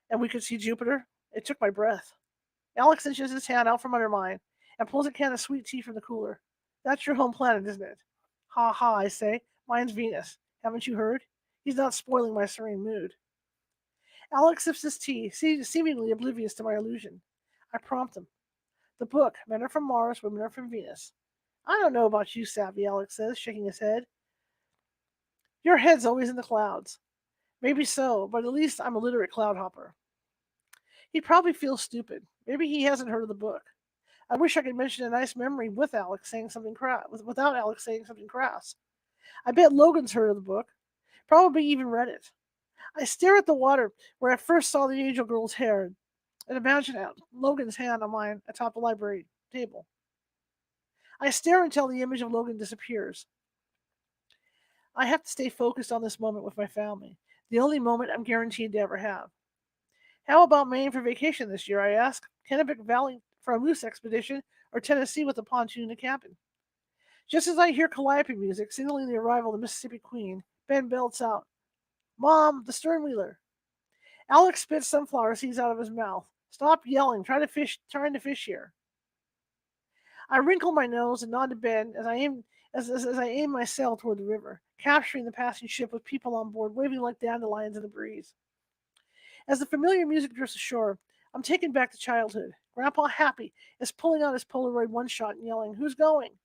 And we could see Jupiter? It took my breath. Alex inches his hand out from under mine and pulls a can of sweet tea from the cooler. That's your home planet, isn't it? Ha ha, I say. Mine's Venus. Haven't you heard? He's not spoiling my serene mood. Alex sips his tea, seemingly oblivious to my illusion. I prompt him. The book, Men Are From Mars, Women Are From Venus. I don't know about you, Savvy, Alex says, shaking his head. Your head's always in the clouds. Maybe so, but at least I'm a literate cloudhopper. He probably feels stupid. Maybe he hasn't heard of the book. I wish I could mention a nice memory with Alex saying something crass, without Alex saying something crass. I bet Logan's heard of the book, probably even read it. I stare at the water where I first saw the angel girl's hair and imagine Logan's hand on mine atop the library table. I stare until the image of Logan disappears. I have to stay focused on this moment with my family, the only moment I'm guaranteed to ever have. How about Maine for vacation this year, I ask? Kennebec Valley for a moose expedition, or Tennessee with a pontoon and a cabin? Just as I hear calliope music signaling the arrival of the Mississippi Queen, Ben belts out, "Mom, the sternwheeler." Alex spits sunflower seeds out of his mouth. "Stop yelling, trying to fish here." I wrinkle my nose and nod to Ben as I aim my sail toward the river, capturing the passing ship with people on board waving like dandelions in the breeze. As the familiar music drifts ashore, I'm taken back to childhood. Grandpa Happy is pulling out his Polaroid one-shot and yelling, "Who's going?"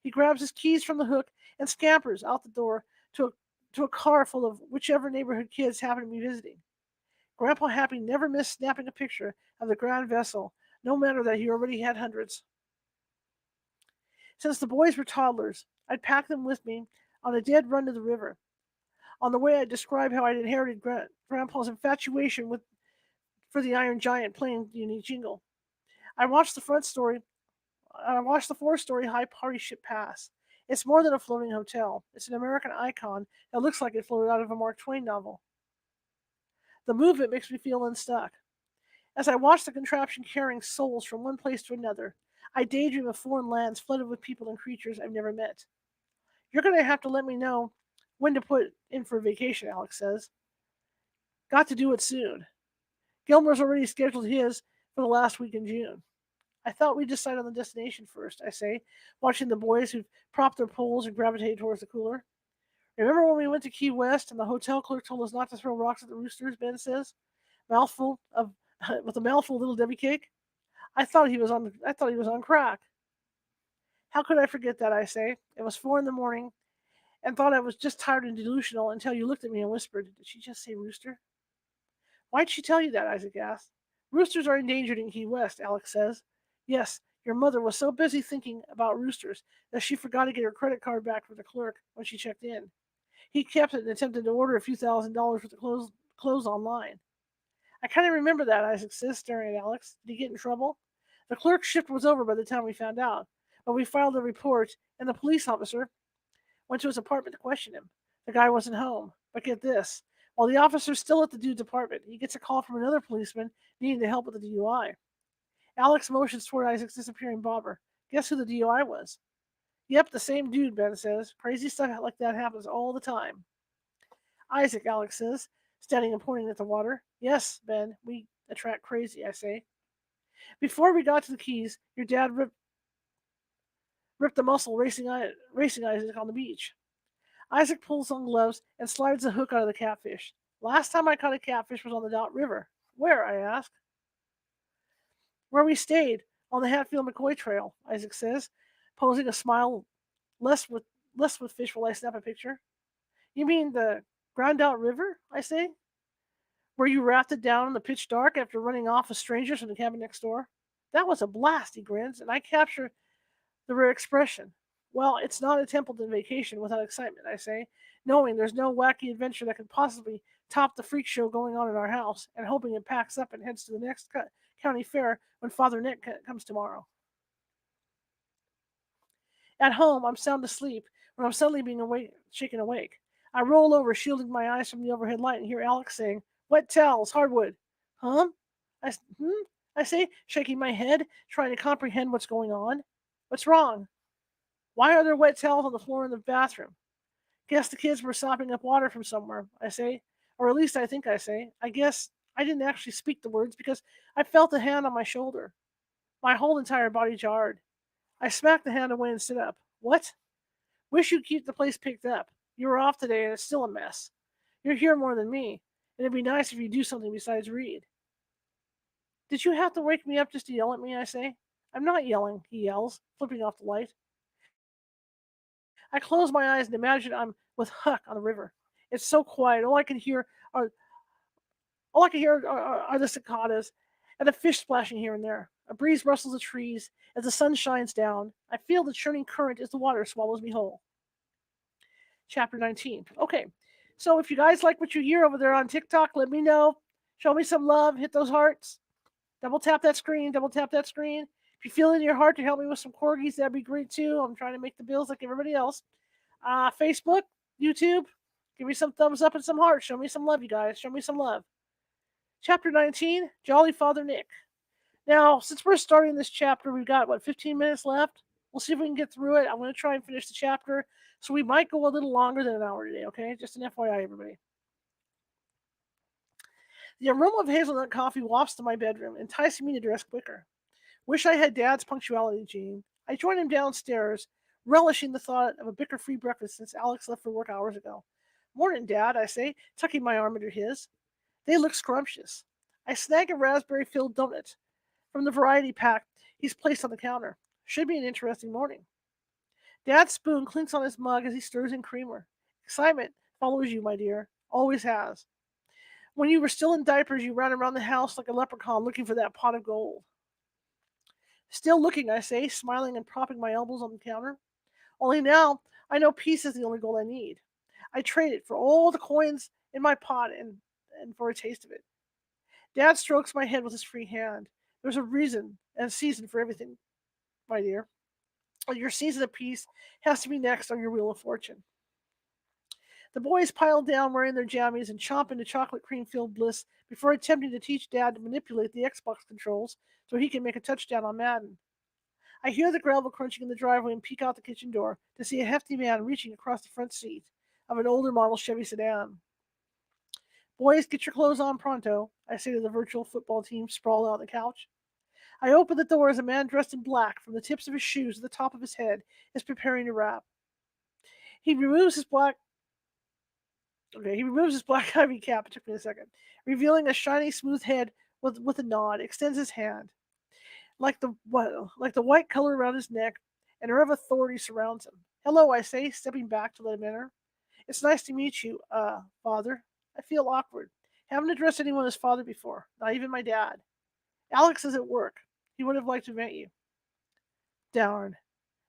He grabs his keys from the hook and scampers out the door to a car full of whichever neighborhood kids happen to be visiting. Grandpa Happy never missed snapping a picture of the grand vessel, no matter that he already had hundreds. Since the boys were toddlers, I'd pack them with me on a dead run to the river. On the way, I'd describe how I'd inherited Grandpa's infatuation for the Iron Giant playing the unique jingle. I watched the four-story high party ship pass. It's more than a floating hotel. It's an American icon that looks like it floated out of a Mark Twain novel. The movement makes me feel unstuck. As I watch the contraption carrying souls from one place to another, I daydream of foreign lands flooded with people and creatures I've never met. You're going to have to let me know when to put in for a vacation, Alex says. Got to do it soon. Gilmore's already scheduled his for the last week in June. I thought we'd decide on the destination first, I say, watching the boys who've propped their poles and gravitated towards the cooler. Remember when we went to Key West and the hotel clerk told us not to throw rocks at the roosters, Ben says, mouthful of with a mouthful of little Debbie cake? I thought he was on crack. How could I forget that, I say? It was 4 in the morning and thought I was just tired and delusional until you looked at me and whispered, "Did she just say rooster?" "Why'd she tell you that?" Isaac asked. Roosters are endangered in Key West, Alex says. Yes, your mother was so busy thinking about roosters that she forgot to get her credit card back from the clerk when she checked in. He kept it and attempted to order a few $1,000s worth of clothes online. I kind of remember that, Isaac says, staring at Alex. Did he get in trouble? The clerk's shift was over by the time we found out, but we filed a report, and the police officer went to his apartment to question him. The guy wasn't home. But get this. While the officer's still at the dude's apartment, he gets a call from another policeman needing to help with the DUI. Alex motions toward Isaac's disappearing bobber. Guess who the DUI was? Yep, the same dude, Ben says. Crazy stuff like that happens all the time. Isaac, Alex says, standing and pointing at the water. Yes, Ben, we attract crazy, I say. Before we got to the Keys, your dad ripped the muscle racing Isaac on the beach. Isaac pulls on gloves and slides the hook out of the catfish. Last time I caught a catfish was on the Dot River. Where, I ask. Where we stayed, on the Hatfield McCoy Trail, Isaac says, posing a smile less with fish while I snap a picture. You mean the Grand Out River, I say? Where you rafted down in the pitch dark after running off with strangers from the cabin next door? That was a blast, he grins, and I capture the rare expression. Well, it's not a Templeton vacation without excitement, I say, knowing there's no wacky adventure that could possibly top the freak show going on in our house, and hoping it packs up and heads to the next county fair when Father Nick comes tomorrow. At home, I'm sound asleep when I'm suddenly being shaken awake. I roll over, shielding my eyes from the overhead light, and hear Alex saying, "Wet towels, hardwood." Huh? I say, shaking my head, trying to comprehend what's going on. What's wrong? Why are there wet towels on the floor in the bathroom? Guess the kids were sopping up water from somewhere, I say. Or at least I think I say. I guess I didn't actually speak the words because I felt a hand on my shoulder. My whole entire body jarred. I smacked the hand away and stood up. What? Wish you'd keep the place picked up. You were off today and it's still a mess. You're here more than me, and it'd be nice if you'd do something besides read. Did you have to wake me up just to yell at me, I say? I'm not yelling, he yells, flipping off the light. I close my eyes and imagine I'm with Huck on the river. It's so quiet. Are all I can hear are the cicadas and a fish splashing here and there. A breeze rustles the trees as the sun shines down. I feel the churning current as the water swallows me whole. Chapter 19. Okay, so if you guys like what you hear over there on TikTok, let me know. Show me some love. Hit those hearts. Double tap that screen. Double tap that screen. If you feel it in your heart to help me with some corgis, that'd be great too. I'm trying to make the bills like everybody else. Facebook, YouTube, give me some thumbs up and some hearts. Show me some love, you guys. Show me some love. Chapter 19, Jolly Father Nick. Now, since we're starting this chapter, we've got, 15 minutes left? We'll see if we can get through it. I'm going to try and finish the chapter, so we might go a little longer than an hour today, okay? Just an FYI, everybody. The aroma of hazelnut coffee wafts to my bedroom, enticing me to dress quicker. Wish I had Dad's punctuality gene. I joined him downstairs, relishing the thought of a bicker-free breakfast since Alex left for work hours ago. Morning, Dad, I say, tucking my arm under his. They look scrumptious. I snag a raspberry-filled donut from the variety pack he's placed on the counter. Should be an interesting morning. Dad's spoon clinks on his mug as he stirs in creamer. Excitement follows you, my dear. Always has. When you were still in diapers, you ran around the house like a leprechaun looking for that pot of gold. Still looking, I say, smiling and propping my elbows on the counter. Only now, I know peace is the only gold I need. I trade it for all the coins in my pot and for a taste of it. Dad strokes my head with his free hand. There's a reason and season for everything, my dear. Your season of peace has to be next on your wheel of fortune. The boys pile down wearing their jammies and chomp into chocolate cream-filled bliss before attempting to teach Dad to manipulate the Xbox controls so he can make a touchdown on Madden. I hear the gravel crunching in the driveway and peek out the kitchen door to see a hefty man reaching across the front seat of an older model Chevy sedan. Boys, get your clothes on pronto, I say to the virtual football team sprawled out on the couch. I open the door as a man dressed in black from the tips of his shoes to the top of his head is preparing to rap. He removes his black ivy cap, it took me a second, revealing a shiny smooth head with a nod, extends his hand. Like the white color around his neck, an air of authority surrounds him. Hello, I say, stepping back to let him enter. It's nice to meet you, Father. I feel awkward. Haven't addressed anyone as father before, not even my dad. Alex is at work. He would have liked to meet you. Darn.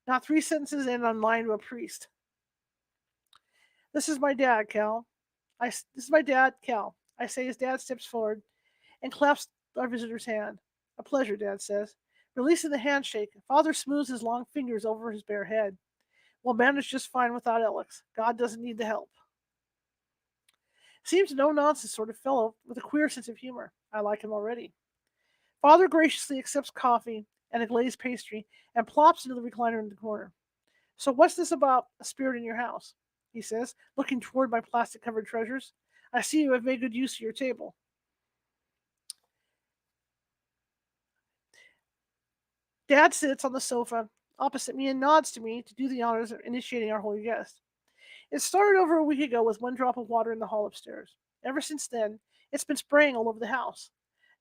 Not 3 sentences in on lying to a priest. This is my dad, Cal. This is my dad, Cal. I say his dad steps forward and clasps our visitor's hand. A pleasure, Dad says. Releasing the handshake, Father smooths his long fingers over his bare head. We'll manage just fine without Alex. God doesn't need the help. Seems a no-nonsense sort of fellow with a queer sense of humor. I like him already. Father graciously accepts coffee and a glazed pastry and plops into the recliner in the corner. So what's this about a spirit in your house? He says, looking toward my plastic-covered treasures. I see you have made good use of your table. Dad sits on the sofa opposite me and nods to me to do the honors of initiating our holy guest. It started over a week ago with one drop of water in the hall upstairs. Ever since then, it's been spraying all over the house.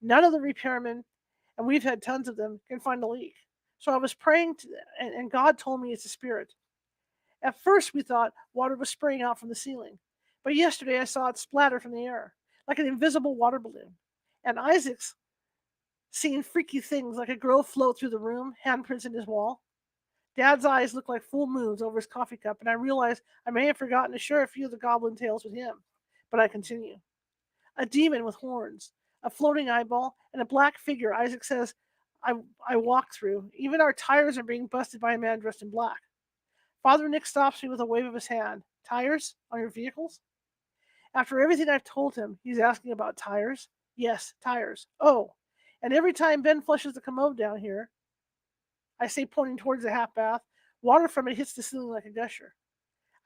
None of the repairmen, and we've had tons of them, can find a leak. So I was praying, and God told me it's a spirit. At first, we thought water was spraying out from the ceiling. But yesterday, I saw it splatter from the air, like an invisible water balloon. And Isaac's seen freaky things like a girl float through the room, handprints in his wall. Dad's eyes look like full moons over his coffee cup, and I realize I may have forgotten to share a few of the goblin tales with him. But I continue. A demon with horns, a floating eyeball, and a black figure Isaac says I walk through. Even our tires are being busted by a man dressed in black. Father Nick stops me with a wave of his hand. Tires on your vehicles? After everything I've told him, he's asking about tires? Yes, tires. Oh, and every time Ben flushes the commode down here, I say, pointing towards the half bath, water from it hits the ceiling like a gusher.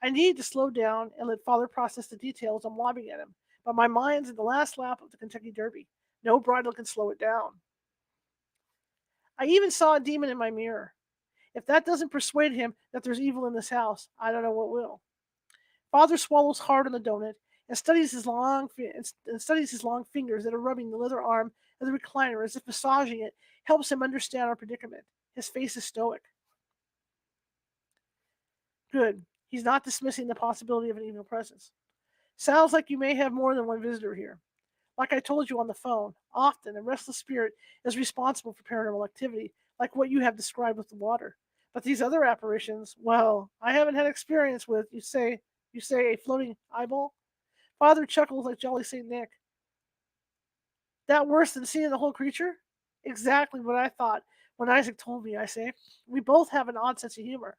I need to slow down and let Father process the details I'm lobbing at him, but my mind's in the last lap of the Kentucky Derby. No bridle can slow it down. I even saw a demon in my mirror. If that doesn't persuade him that there's evil in this house, I don't know what will. Father swallows hard on the donut and studies his long fingers that are rubbing the leather arm of the recliner as if massaging it helps him understand our predicament. His face is stoic. Good. He's not dismissing the possibility of an evil presence. Sounds like you may have more than one visitor here. Like I told you on the phone, often a restless spirit is responsible for paranormal activity, like what you have described with the water. But these other apparitions, well, I haven't had experience with, you say a floating eyeball? Father chuckles like Jolly St. Nick. That worse than seeing the whole creature? Exactly what I thought when Isaac told me, I say. We both have an odd sense of humor.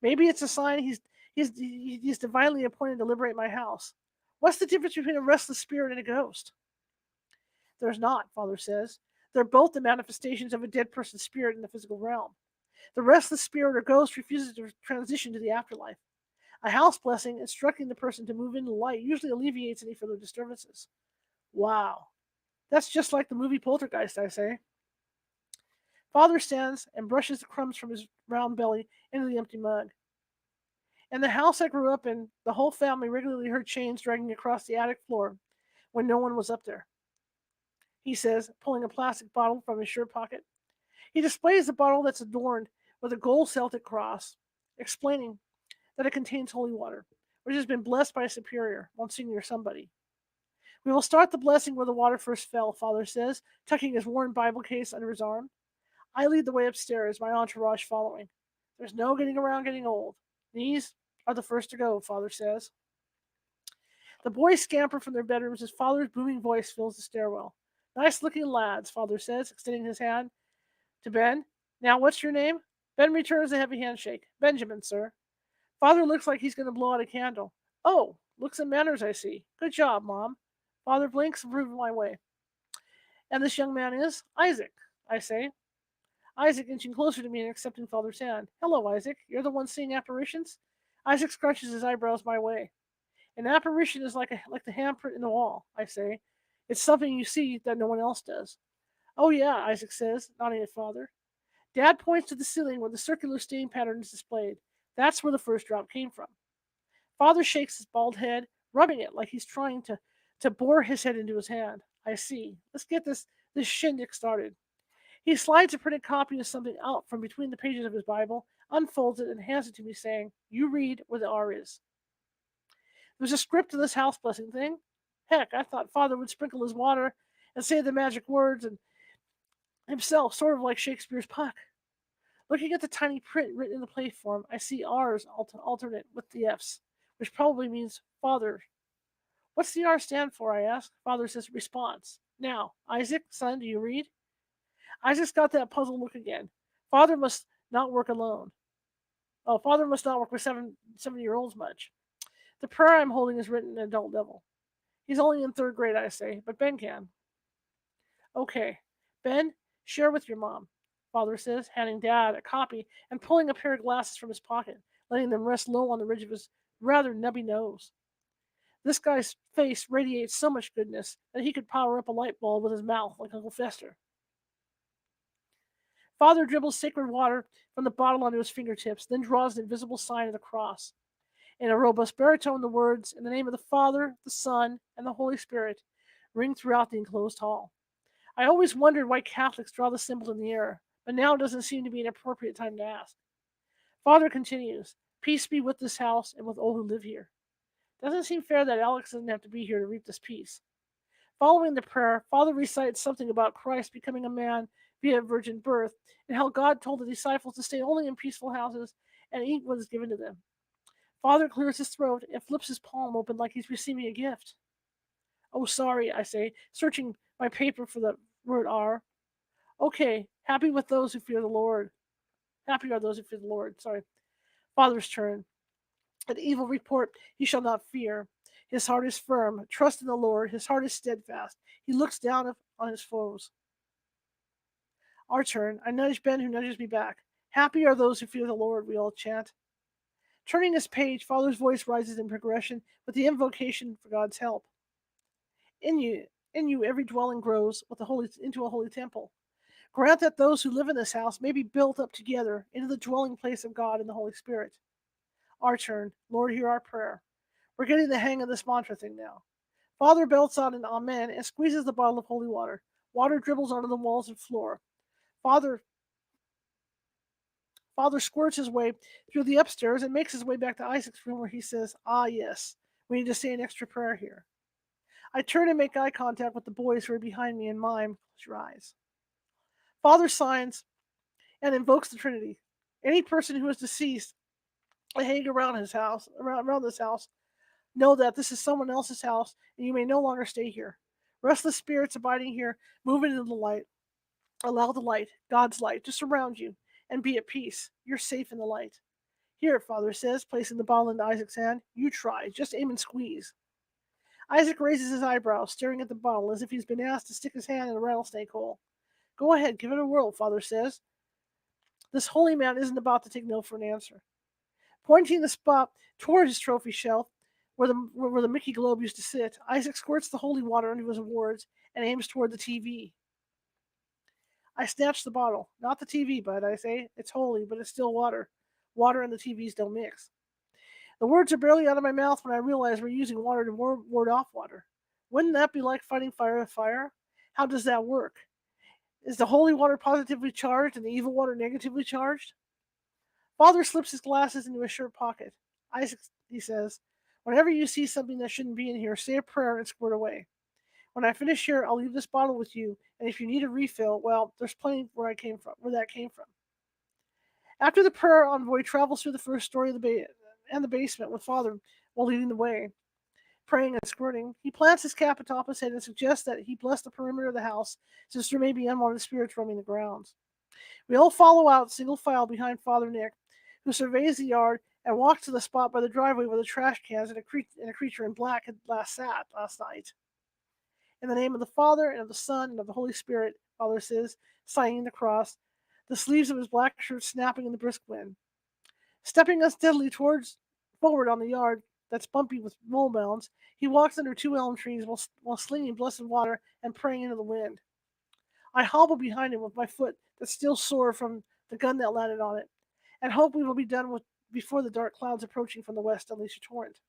Maybe it's a sign he's divinely appointed to liberate my house. What's the difference between a restless spirit and a ghost? There's not, Father says. They're both the manifestations of a dead person's spirit in the physical realm. The restless spirit or ghost refuses to transition to the afterlife. A house blessing instructing the person to move into light usually alleviates any further disturbances. Wow. That's just like the movie Poltergeist, I say. Father stands and brushes the crumbs from his round belly into the empty mug. In the house I grew up in, the whole family regularly heard chains dragging across the attic floor when no one was up there, he says, pulling a plastic bottle from his shirt pocket. He displays the bottle that's adorned with a gold Celtic cross, explaining that it contains holy water, which has been blessed by a superior, Monsignor somebody. We will start the blessing where the water first fell, Father says, tucking his worn Bible case under his arm. I lead the way upstairs, my entourage following. There's no getting around getting old. These are the first to go, Father says. The boys scamper from their bedrooms as Father's booming voice fills the stairwell. Nice looking lads, Father says, extending his hand to Ben. Now, what's your name? Ben returns a heavy handshake. Benjamin, sir. Father looks like he's going to blow out a candle. Oh, looks and manners, I see. Good job, Mom. Father blinks, approving my way. And this young man is Isaac, I say. Isaac inching closer to me and accepting Father's hand. Hello, Isaac. You're the one seeing apparitions? Isaac scrunches his eyebrows my way. An apparition is like the handprint in the wall, I say. It's something you see that no one else does. Oh, yeah, Isaac says, nodding at Father. Dad points to the ceiling where the circular stain pattern is displayed. That's where the first drop came from. Father shakes his bald head, rubbing it like he's trying to bore his head into his hand. I see. Let's get this shindig started. He slides a printed copy of something out from between the pages of his Bible, unfolds it, and hands it to me, saying, You read where the R is. There's a script to this house blessing thing. Heck, I thought Father would sprinkle his water and say the magic words, and himself, sort of like Shakespeare's Puck. Looking at the tiny print written in the play form, I see R's alternate with the F's, which probably means father. What's the R stand for? I ask. Father says response. Now, Isaac, son, do you read? Isaac's got that puzzled look again. Father must not work alone. Oh, father must not work with 7-year-olds much. The prayer I'm holding is written in adult level. He's only in 3rd grade, I say, but Ben can. Okay, Ben, share with your mom, Father says, handing Dad a copy and pulling a pair of glasses from his pocket, letting them rest low on the ridge of his rather nubby nose. This guy's face radiates so much goodness that he could power up a light bulb with his mouth like Uncle Fester. Father dribbles sacred water from the bottle onto his fingertips, then draws an invisible sign of the cross. In a robust baritone, the words, "In the name of the Father, the Son, and the Holy Spirit," ring throughout the enclosed hall. I always wondered why Catholics draw the symbol in the air, but now it doesn't seem to be an appropriate time to ask. Father continues, "Peace be with this house and with all who live here." Doesn't seem fair that Alex doesn't have to be here to reap this peace. Following the prayer, Father recites something about Christ becoming a man via virgin birth and how God told the disciples to stay only in peaceful houses and eat what is given to them. Father clears his throat and flips his palm open like he's receiving a gift. "Oh, sorry," I say, searching my paper for the word R. "Okay, happy with those who fear the Lord. Happy are those who fear the Lord." Sorry. Father's turn. "An evil report he shall not fear. His heart is firm. Trust in the Lord. His heart is steadfast. He looks down on his foes." Our turn. I nudge Ben, who nudges me back. "Happy are those who fear the Lord," we all chant. Turning this page, Father's voice rises in progression with the invocation for God's help. In you, every dwelling grows into a holy temple. Grant that those who live in this house may be built up together into the dwelling place of God and the Holy Spirit. Our turn. Lord, hear our prayer. We're getting the hang of this mantra thing now. Father belts out an amen and squeezes the bottle of holy water. Water dribbles onto the walls and floor. Father squirts his way through the upstairs and makes his way back to Isaac's room, where he says, "Ah, yes, we need to say an extra prayer here." I turn and make eye contact with the boys who are behind me and mime, "Close your eyes." Father signs and invokes the Trinity. Any person who is deceased hang around his house, around this house, know that this is someone else's house, and you may no longer stay here. Restless spirits abiding here, move into the light. Allow the light, God's light, to surround you, and be at peace. You're safe in the light. Here, Father says, placing the bottle into Isaac's hand. You try. Just aim and squeeze. Isaac raises his eyebrows, staring at the bottle as if he's been asked to stick his hand in a rattlesnake hole. Go ahead, give it a whirl, Father says. This holy man isn't about to take no for an answer. Pointing the spot toward his trophy shelf, where the Mickey Globe used to sit, Isaac squirts the holy water into his awards and aims toward the TV. I snatch the bottle. "Not the TV, bud," I say. "It's holy, but it's still water. Water and the TVs don't mix." The words are barely out of my mouth when I realize we're using water to ward off water. Wouldn't that be like fighting fire with fire? How does that work? Is the holy water positively charged and the evil water negatively charged? Father slips his glasses into his shirt pocket. "Isaac," he says, "whenever you see something that shouldn't be in here, say a prayer and squirt away. When I finish here, I'll leave this bottle with you, and if you need a refill, well, there's plenty where that came from." After the prayer envoy travels through the first story of the basement with Father while leading the way, praying and squirting, he plants his cap atop his head and suggests that he bless the perimeter of the house, since there may be unwanted spirits roaming the grounds. We all follow out single file behind Father Nick, who surveys the yard and walks to the spot by the driveway where the trash cans and a creature in black had sat last night. "In the name of the Father, and of the Son, and of the Holy Spirit," Father says, signing the cross, the sleeves of his black shirt snapping in the brisk wind. Stepping unsteadily forward on the yard that's bumpy with mole mounds, he walks under 2 elm trees while slinging blessed water and praying into the wind. I hobble behind him with my foot that's still sore from the gun that landed on it, and hope we will be done before the dark clouds approaching from the west unleash a torrent.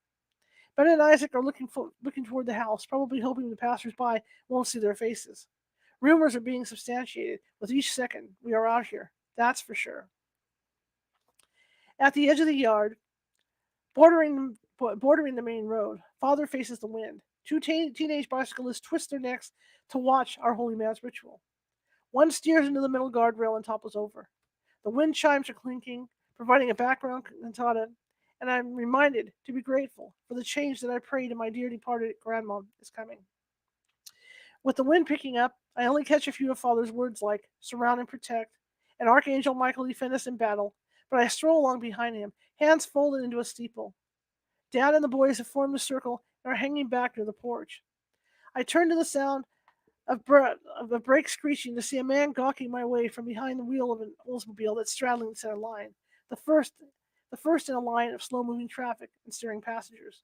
Ben and Isaac are looking toward the house, probably hoping the passers-by won't see their faces. Rumors are being substantiated with each second we are out here, that's for sure. At the edge of the yard, bordering the main road, Father faces the wind. 2 teenage bicyclists twist their necks to watch our holy man's ritual. One steers into the middle guardrail and topples over. The wind chimes are clinking, providing a background cantata, and I'm reminded to be grateful for the change that I pray to my dear departed grandma is coming. With the wind picking up, I only catch a few of Father's words like surround and protect, and Archangel Michael defend us in battle, but I stroll along behind him, hands folded into a steeple. Dad and the boys have formed a circle and are hanging back near the porch. I turn to the sound of a brake screeching to see a man gawking my way from behind the wheel of an Oldsmobile that's straddling the center line, the first, the first in a line of slow-moving traffic and staring passengers.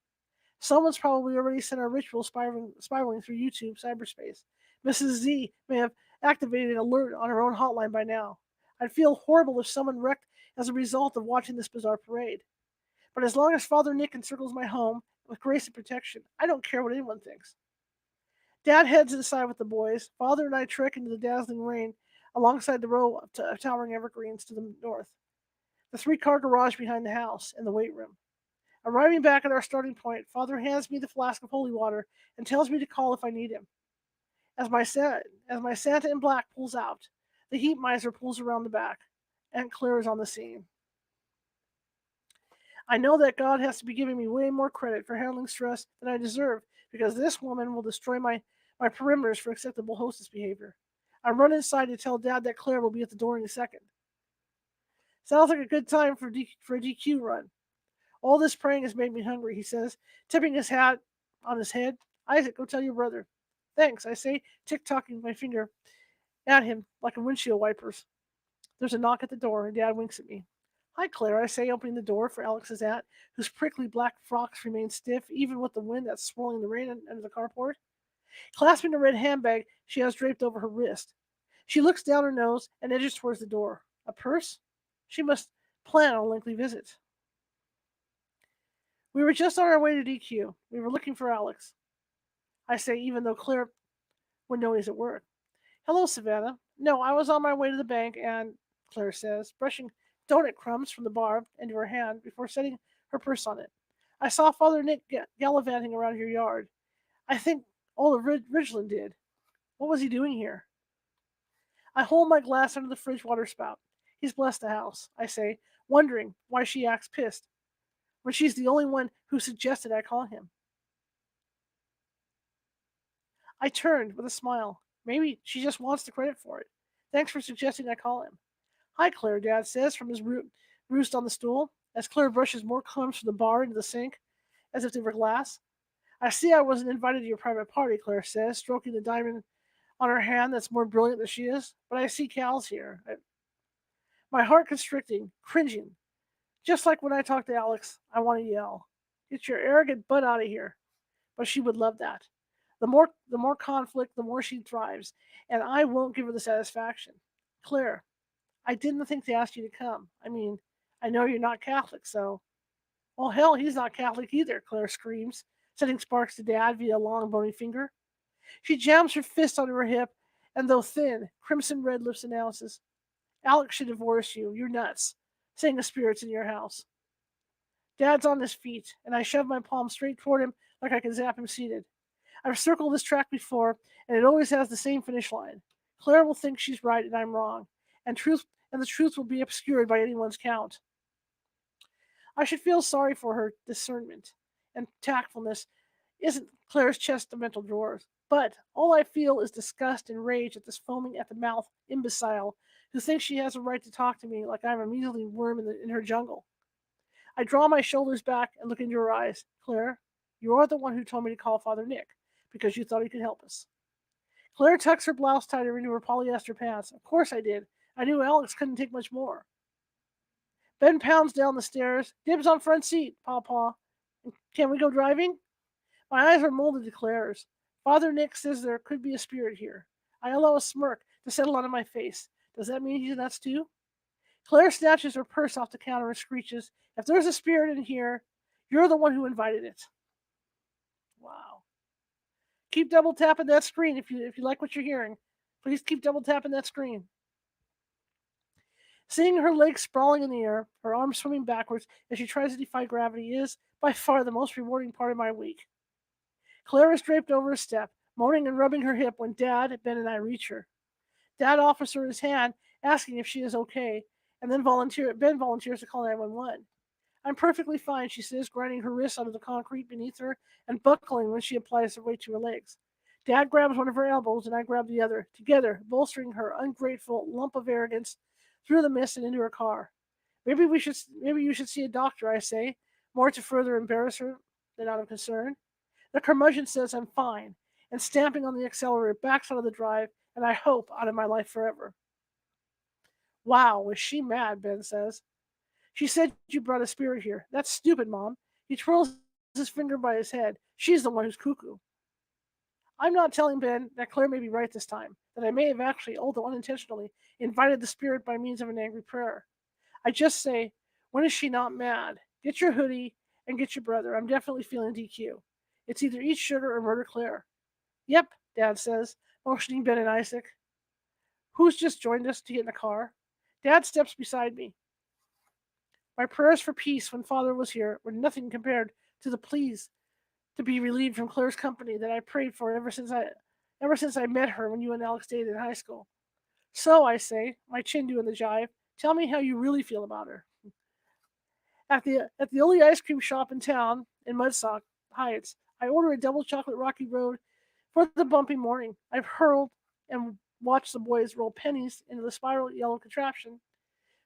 Someone's probably already sent our ritual spiraling through YouTube cyberspace. Mrs. Z may have activated an alert on her own hotline by now. I'd feel horrible if someone wrecked as a result of watching this bizarre parade. But as long as Father Nick encircles my home with grace and protection, I don't care what anyone thinks. Dad heads inside with the boys. Father and I trek into the dazzling rain alongside the row of towering evergreens to the north, the three-car garage behind the house, and the weight room. Arriving back at our starting point, Father hands me the flask of holy water and tells me to call if I need him. As my Santa in black pulls out, the heat miser pulls around the back. Aunt Claire is on the scene. I know that God has to be giving me way more credit for handling stress than I deserve because this woman will destroy my perimeters for acceptable hostess behavior. I run inside to tell Dad that Claire will be at the door in a second. Sounds like a good time for a DQ run. All this praying has made me hungry, he says, tipping his hat on his head. Isaac, go tell your brother. Thanks, I say, tick-tocking my finger at him like a windshield wipers. There's a knock at the door, and Dad winks at me. Hi, Claire, I say, opening the door for Alex's aunt, whose prickly black frocks remain stiff, even with the wind that's swirling the rain under the carport. Clasping the red handbag she has draped over her wrist, she looks down her nose and edges towards the door. A purse? She must plan on a lengthy visit. We were just on our way to DQ. We were looking for Alex. I say, even though Claire would know he's at work. Hello, Savannah. No, I was on my way to the bank and, Claire says, brushing donut crumbs from the bar into her hand before setting her purse on it. I saw Father Nick gallivanting around your yard. I think Ola Ridgeland did. What was he doing here? I hold my glass under the fridge water spout. He's blessed the house, I say, wondering why she acts pissed when she's the only one who suggested I call him. I turned with a smile. Maybe she just wants the credit for it. Thanks for suggesting I call him. Hi, Claire, Dad says from his roost on the stool, as Claire brushes more crumbs from the bar into the sink, as if they were glass. I see I wasn't invited to your private party, Claire says, stroking the diamond on her hand that's more brilliant than she is, but I see Cal's here. My heart constricting, cringing. Just like when I talk to Alex, I want to yell, get your arrogant butt out of here. But she would love that. The more conflict, the more she thrives, and I won't give her the satisfaction. Claire, I didn't think to ask you to come. I mean, I know you're not Catholic, so... Well, hell, he's not Catholic either, Claire screams, sending sparks to Dad via a long, bony finger. She jams her fist onto her hip, and though thin, crimson red lips announces, Alex should divorce you. You're nuts. Saying the spirits in your house. Dad's on his feet, and I shove my palm straight toward him like I can zap him seated. I've circled this track before, and it always has the same finish line. Claire will think she's right and I'm wrong, and the truth will be obscured by anyone's count. I should feel sorry for her discernment and tactfulness isn't Claire's chest of mental drawers, but all I feel is disgust and rage at this foaming at the mouth imbecile who thinks she has a right to talk to me like I'm a measly worm in her jungle. I draw my shoulders back and look into her eyes. Claire, you're the one who told me to call Father Nick because you thought he could help us. Claire tucks her blouse tighter into her polyester pants. Of course I did. I knew Alex couldn't take much more. Ben pounds down the stairs. Dibs on front seat, Paw. Can we go driving? My eyes are molded to Claire's. Father Nick says there could be a spirit here. I allow a smirk to settle onto my face. Does that mean he's nuts too? Claire snatches her purse off the counter and screeches, if there's a spirit in here, you're the one who invited it. Wow. Keep double tapping that screen if you like what you're hearing. Please keep double tapping that screen. Seeing her legs sprawling in the air, her arms swimming backwards as she tries to defy gravity is, by far, the most rewarding part of my week. Claire is draped over a step, moaning and rubbing her hip when Dad, Ben, and I reach her. Dad offers her his hand, asking if she is okay, and then Ben volunteers to call 911. I'm perfectly fine, she says, grinding her wrists onto the concrete beneath her and buckling when she applies her weight to her legs. Dad grabs one of her elbows and I grab the other, together, bolstering her ungrateful lump of arrogance through the mist and into her car. Maybe you should see a doctor, I say, more to further embarrass her than out of concern. The curmudgeon says I'm fine, and stamping on the accelerator, backs out of the drive, and I hope out of my life forever. Wow, is she mad, Ben says. She said you brought a spirit here. That's stupid, Mom. He twirls his finger by his head. She's the one who's cuckoo. I'm not telling Ben that Claire may be right this time, that I may have actually, although unintentionally, invited the spirit by means of an angry prayer. I just say, when is she not mad? Get your hoodie and get your brother. I'm definitely feeling DQ. It's either eat sugar or murder Claire. Yep, Dad says, motioning Ben and Isaac, who's just joined us, to get in the car. Dad steps beside me. My prayers for peace when Father was here were nothing compared to the pleas to be relieved from Claire's company that I prayed for ever since I met her when you and Alex dated in high school. So, I say, my chin doing the jive, tell me how you really feel about her. At the only ice cream shop in town, in Mudsock Heights, I order a double chocolate Rocky Road for the bumpy morning. I've hurled and watched the boys roll pennies into the spiral yellow contraption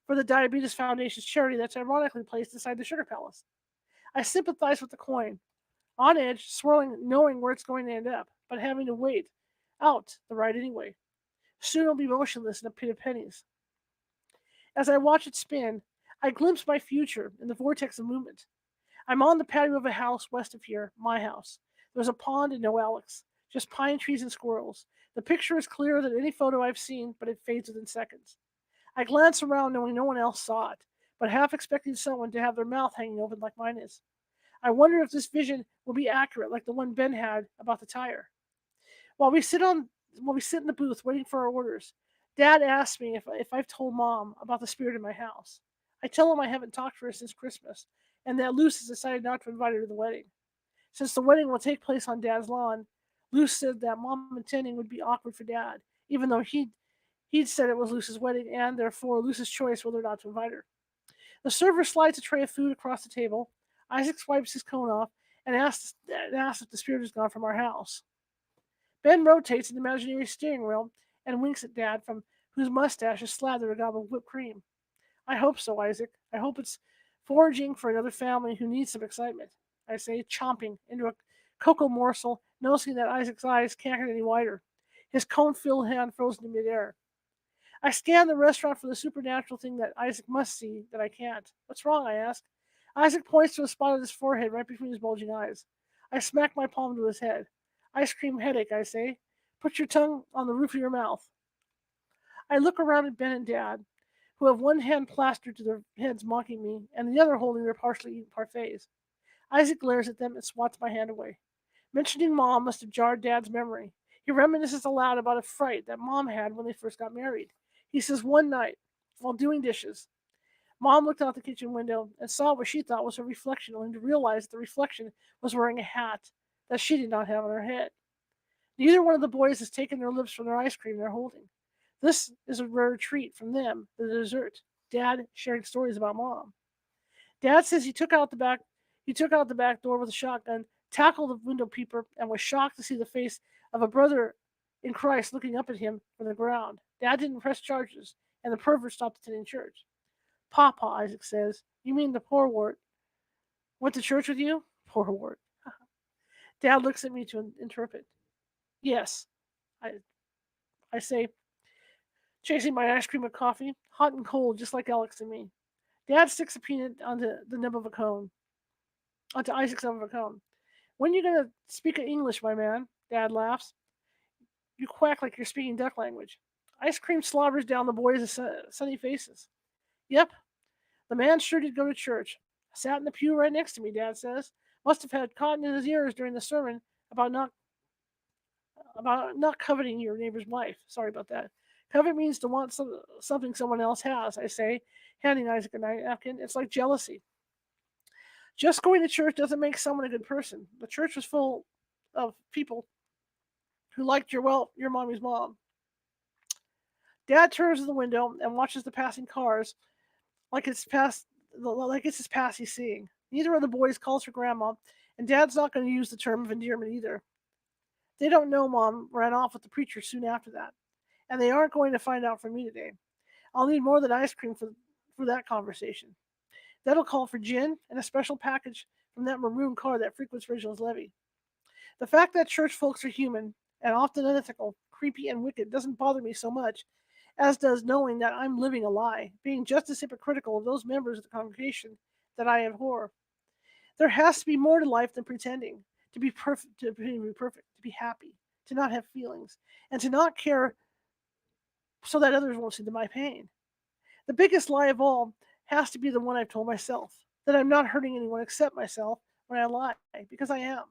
for the Diabetes Foundation's charity that's ironically placed inside the Sugar Palace. I sympathize with the coin, on edge, swirling, knowing where it's going to end up, but having to wait out the ride anyway. Soon I'll be motionless in a pit of pennies. As I watch it spin, I glimpse my future in the vortex of movement. I'm on the patio of a house west of here, my house. There's a pond and no Alex, just pine trees and squirrels. The picture is clearer than any photo I've seen, but it fades within seconds. I glance around knowing no one else saw it, but half expecting someone to have their mouth hanging open like mine is. I wonder if this vision will be accurate like the one Ben had about the tire. While we sit on while we sit in the booth waiting for our orders, Dad asks me if I've told Mom about the spirit in my house. I tell him I haven't talked to her since Christmas, and that Luce has decided not to invite her to the wedding. Since the wedding will take place on Dad's lawn, Luce said that Mom attending would be awkward for Dad, even though he'd said it was Luce's wedding and therefore Luce's choice whether or not to invite her. The server slides a tray of food across the table. Isaac swipes his cone off and asks if the spirit has gone from our house. Ben rotates an imaginary steering wheel and winks at Dad, from whose mustache is slathered a gob of whipped cream. I hope so, Isaac. I hope it's foraging for another family who needs some excitement, I say, chomping into a cocoa morsel, noticing that Isaac's eyes can't get any wider, his cone-filled hand frozen in midair. I scan the restaurant for the supernatural thing that Isaac must see that I can't. What's wrong, I ask. Isaac points to a spot on his forehead right between his bulging eyes. I smack my palm to his head. Ice cream headache, I say. Put your tongue on the roof of your mouth. I look around at Ben and Dad, who have one hand plastered to their heads mocking me, and the other holding their partially eaten parfaits. Isaac glares at them and swats my hand away. Mentioning Mom must have jarred Dad's memory. He reminisces aloud about a fright that Mom had when they first got married. He says one night, while doing dishes, Mom looked out the kitchen window and saw what she thought was her reflection, only to realize that the reflection was wearing a hat that she did not have on her head. Neither one of the boys has taken their lips from their ice cream they're holding. This is a rare treat from them, the dessert. Dad sharing stories about Mom. Dad says he took out the back door with a shotgun, tackled the window peeper, and was shocked to see the face of a brother in Christ looking up at him from the ground. Dad didn't press charges, and the pervert stopped attending church. Papa, Isaac says, you mean the poor wart went to church with you? Poor wart. Dad looks at me to interpret. Yes, I, I say, chasing my ice cream with coffee, hot and cold, just like Alex and me. Dad sticks a peanut onto Isaac's nub of a cone. When you gonna speak English, my man? Dad laughs. You quack like you're speaking duck language. Ice cream slobbers down the boys' sunny faces. Yep, the man sure did go to church. Sat in the pew right next to me, Dad says. Must have had cotton in his ears during the sermon about not coveting your neighbor's wife. Sorry about that. Covet means to want something someone else has, I say, handing Isaac a napkin. It's like jealousy. Just going to church doesn't make someone a good person. The church was full of people who liked your mommy's mom. Dad turns to the window and watches the passing cars like it's his past he's seeing. Neither of the boys calls her grandma, and Dad's not going to use the term of endearment either. They don't know Mom ran off with the preacher soon after that, and they aren't going to find out from me today. I'll need more than ice cream for that conversation. That'll call for gin and a special package from that maroon car that frequents Reginald's levee. The fact that church folks are human and often unethical, creepy, and wicked doesn't bother me so much as does knowing that I'm living a lie, being just as hypocritical of those members of the congregation that I abhor. There has to be more to life than pretending to be happy, to not have feelings, and to not care so that others won't see my pain. The biggest lie of all has to be the one I've told myself, that I'm not hurting anyone except myself when I lie, because I am.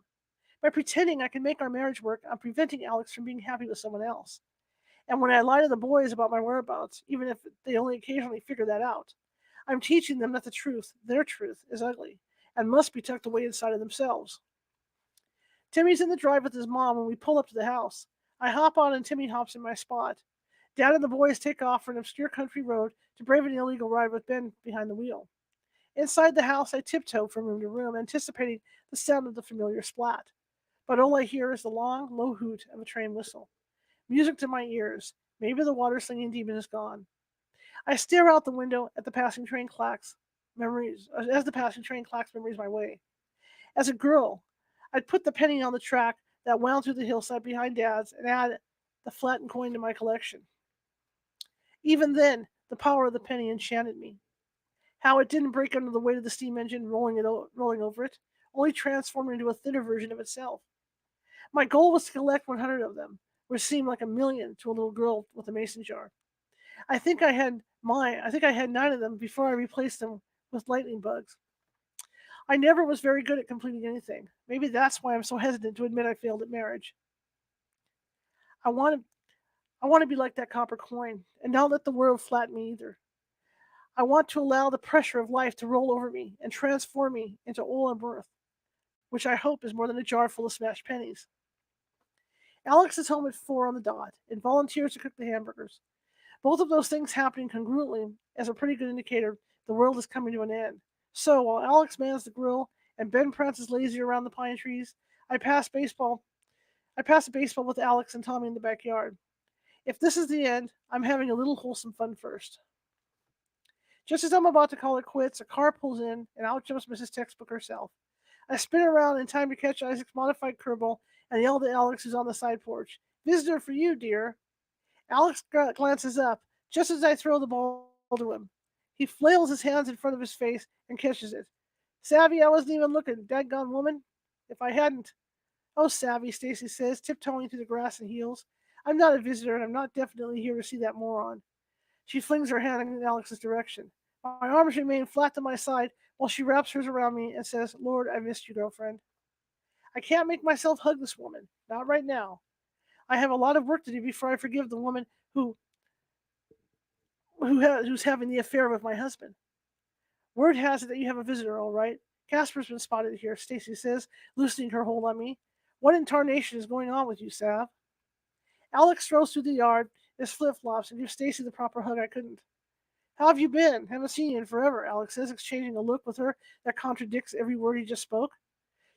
By pretending I can make our marriage work, I'm preventing Alex from being happy with someone else. And when I lie to the boys about my whereabouts, even if they only occasionally figure that out, I'm teaching them that the truth, their truth, is ugly and must be tucked away inside of themselves. Timmy's in the drive with his mom when we pull up to the house. I hop on and Timmy hops in my spot. Dad and the boys take off for an obscure country road to brave an illegal ride with Ben behind the wheel. Inside the house, I tiptoe from room to room, anticipating the sound of the familiar splat. But all I hear is the long, low hoot of a train whistle. Music to my ears. Maybe the water slinging demon is gone. I stare out the window at the passing train clacks memories as the passing train clacks memories my way. As a girl, I'd put the penny on the track that wound through the hillside behind Dad's and add the flattened coin to my collection. Even then, the power of the penny enchanted me. How it didn't break under the weight of the steam engine rolling over it, only transformed into a thinner version of itself. My goal was to collect 100 of them, which seemed like a million to a little girl with a mason jar. I think I had 9 of them before I replaced them with lightning bugs. I never was very good at completing anything. Maybe that's why I'm so hesitant to admit I failed at marriage. I want to I want to be like that copper coin and not let the world flatten me either. I want to allow the pressure of life to roll over me and transform me into oil and birth, which I hope is more than a jar full of smashed pennies. Alex is home at 4 on the dot and volunteers to cook the hamburgers. Both of those things happening congruently is a pretty good indicator the world is coming to an end. So while Alex mans the grill and Ben prances lazy around the pine trees, I pass baseball. I pass a baseball with Alex and Tommy in the backyard. If this is the end, I'm having a little wholesome fun first. Just as I'm about to call it quits, a car pulls in and out jumps Mrs. Textbook herself. I spin around in time to catch Isaac's modified curveball and yell at Alex, who's on the side porch. Visitor for you, dear. Alex glances up just as I throw the ball to him. He flails his hands in front of his face and catches it. Savvy, I wasn't even looking, daggone woman. If I hadn't. Oh, Savvy, Stacy says, tiptoeing through the grass and heels. I'm not a visitor, and I'm not definitely here to see that moron. She flings her hand in Alex's direction. My arms remain flat to my side while she wraps hers around me and says, Lord, I missed you, girlfriend. I can't make myself hug this woman. Not right now. I have a lot of work to do before I forgive the woman who who's having the affair with my husband. Word has it that you have a visitor, all right. Casper's been spotted here, Stacy says, loosening her hold on me. What in tarnation is going on with you, Sav? Alex strolls through the yard in his flip-flops and gives Stacy the proper hug I couldn't. How have you been? Haven't seen you in forever, Alex says, exchanging a look with her that contradicts every word he just spoke.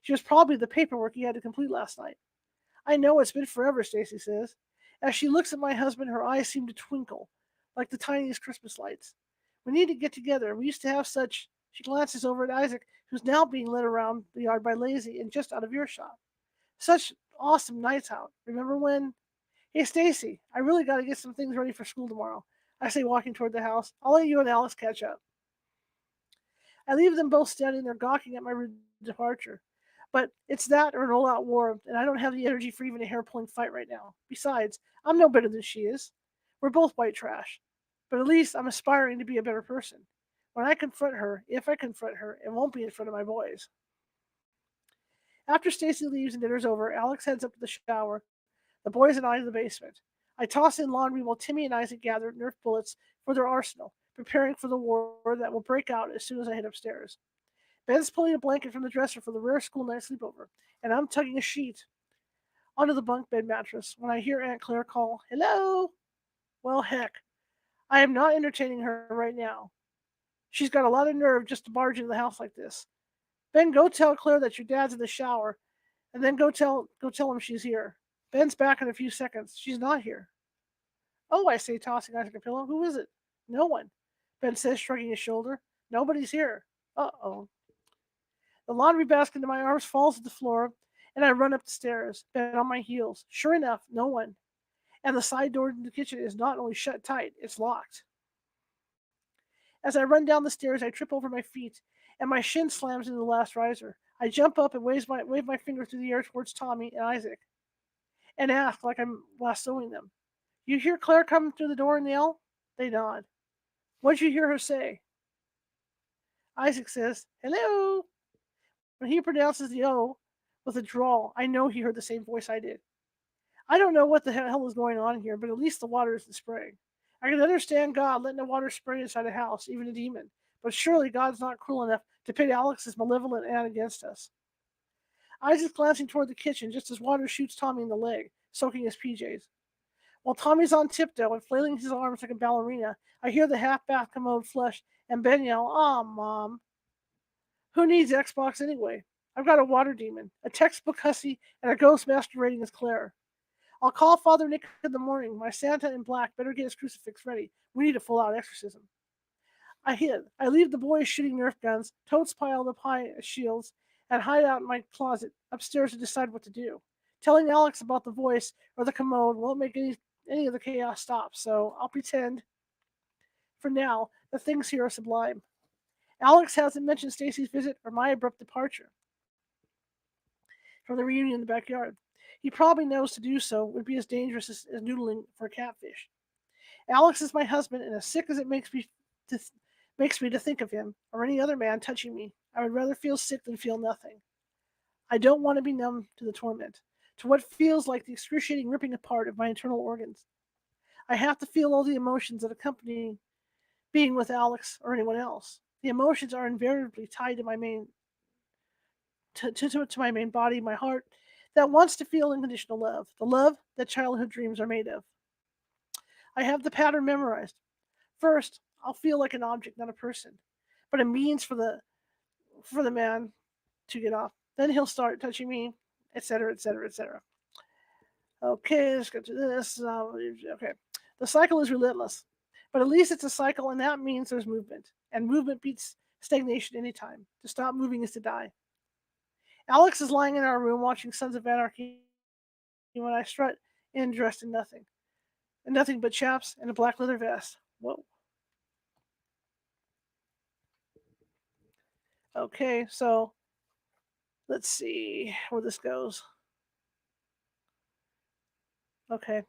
She was probably the paperwork he had to complete last night. I know it's been forever, Stacy says. As she looks at my husband, her eyes seem to twinkle, like the tiniest Christmas lights. We need to get together. We used to have such. She glances over at Isaac, who's now being led around the yard by Lazy and just out of earshot. Such awesome nights out. Remember when? Hey, Stacy, I really got to get some things ready for school tomorrow. I say, walking toward the house. I'll let you and Alex catch up. I leave them both standing there gawking at my departure. But it's that or an all-out war, and I don't have the energy for even a hair-pulling fight right now. Besides, I'm no better than she is. We're both white trash. But at least I'm aspiring to be a better person. When I confront her, if I confront her, it won't be in front of my boys. After Stacy leaves and dinner's over, Alex heads up to the shower, the boys and I to the basement. I toss in laundry while Timmy and Isaac gather Nerf bullets for their arsenal, preparing for the war that will break out as soon as I head upstairs. Ben's pulling a blanket from the dresser for the rare school night sleepover, and I'm tugging a sheet onto the bunk bed mattress when I hear Aunt Claire call, Hello? Well, heck, I am not entertaining her right now. She's got a lot of nerve just to barge into the house like this. Ben, go tell Claire that your dad's in the shower, and then go tell him she's here. Ben's back in a few seconds. She's not here. Oh, I say, tossing Isaac a pillow. Who is it? No one. Ben says, shrugging his shoulder. Nobody's here. Uh-oh. The laundry basket in my arms falls to the floor, and I run up the stairs, Ben on my heels. Sure enough, no one. And the side door to the kitchen is not only shut tight, it's locked. As I run down the stairs, I trip over my feet, and my shin slams into the last riser. I jump up and wave my finger through the air towards Tommy and Isaac, and ask like I'm lassoing them. You hear Claire come through the door and yell? They nod. What'd you hear her say? Isaac says, hello. When he pronounces the O with a drawl, I know he heard the same voice I did. I don't know what the hell is going on here, but at least the water isn't spraying. I can understand God letting the water spray inside a house, even a demon, but surely God's not cruel enough to pit Alex's malevolent aunt against us. Isaac's glancing toward the kitchen just as water shoots Tommy in the leg, soaking his PJs. While Tommy's on tiptoe and flailing his arms like a ballerina, I hear the half-bath commode flush and Ben yell, "Aw, Mom." Who needs Xbox anyway? I've got a water demon, a textbook hussy, and a ghost masquerading as Claire. I'll call Father Nick in the morning. My Santa in black better get his crucifix ready. We need a full-out exorcism. I hid. I leave the boys shooting Nerf guns, totes piled up high as shields, and hide out in my closet upstairs to decide what to do. Telling Alex about the voice or the commode won't make any of the chaos stop, so I'll pretend, for now, that things here are sublime. Alex hasn't mentioned Stacy's visit or my abrupt departure from the reunion in the backyard. He probably knows to do so would be as dangerous as noodling for a catfish. Alex is my husband, and as sick as it makes me to think of him or any other man touching me, I would rather feel sick than feel nothing. I don't want to be numb to the torment, to what feels like the excruciating ripping apart of my internal organs. I have to feel all the emotions that accompany being with Alex or anyone else. The emotions are invariably tied to my main to my main body, my heart, that wants to feel unconditional love, the love that childhood dreams are made of. I have the pattern memorized. First, I'll feel like an object, not a person, but a means for the man to get off. Then he'll start touching me, etc., etc., etc. Okay, let's get to this. Okay, the cycle is relentless, but at least it's a cycle, and that means there's movement, and movement beats stagnation anytime. To stop moving is to die. Alex is lying in our room watching Sons of Anarchy when I strut in dressed in nothing but chaps and a black leather vest. Whoa. Okay, so let's see where this goes. Okay,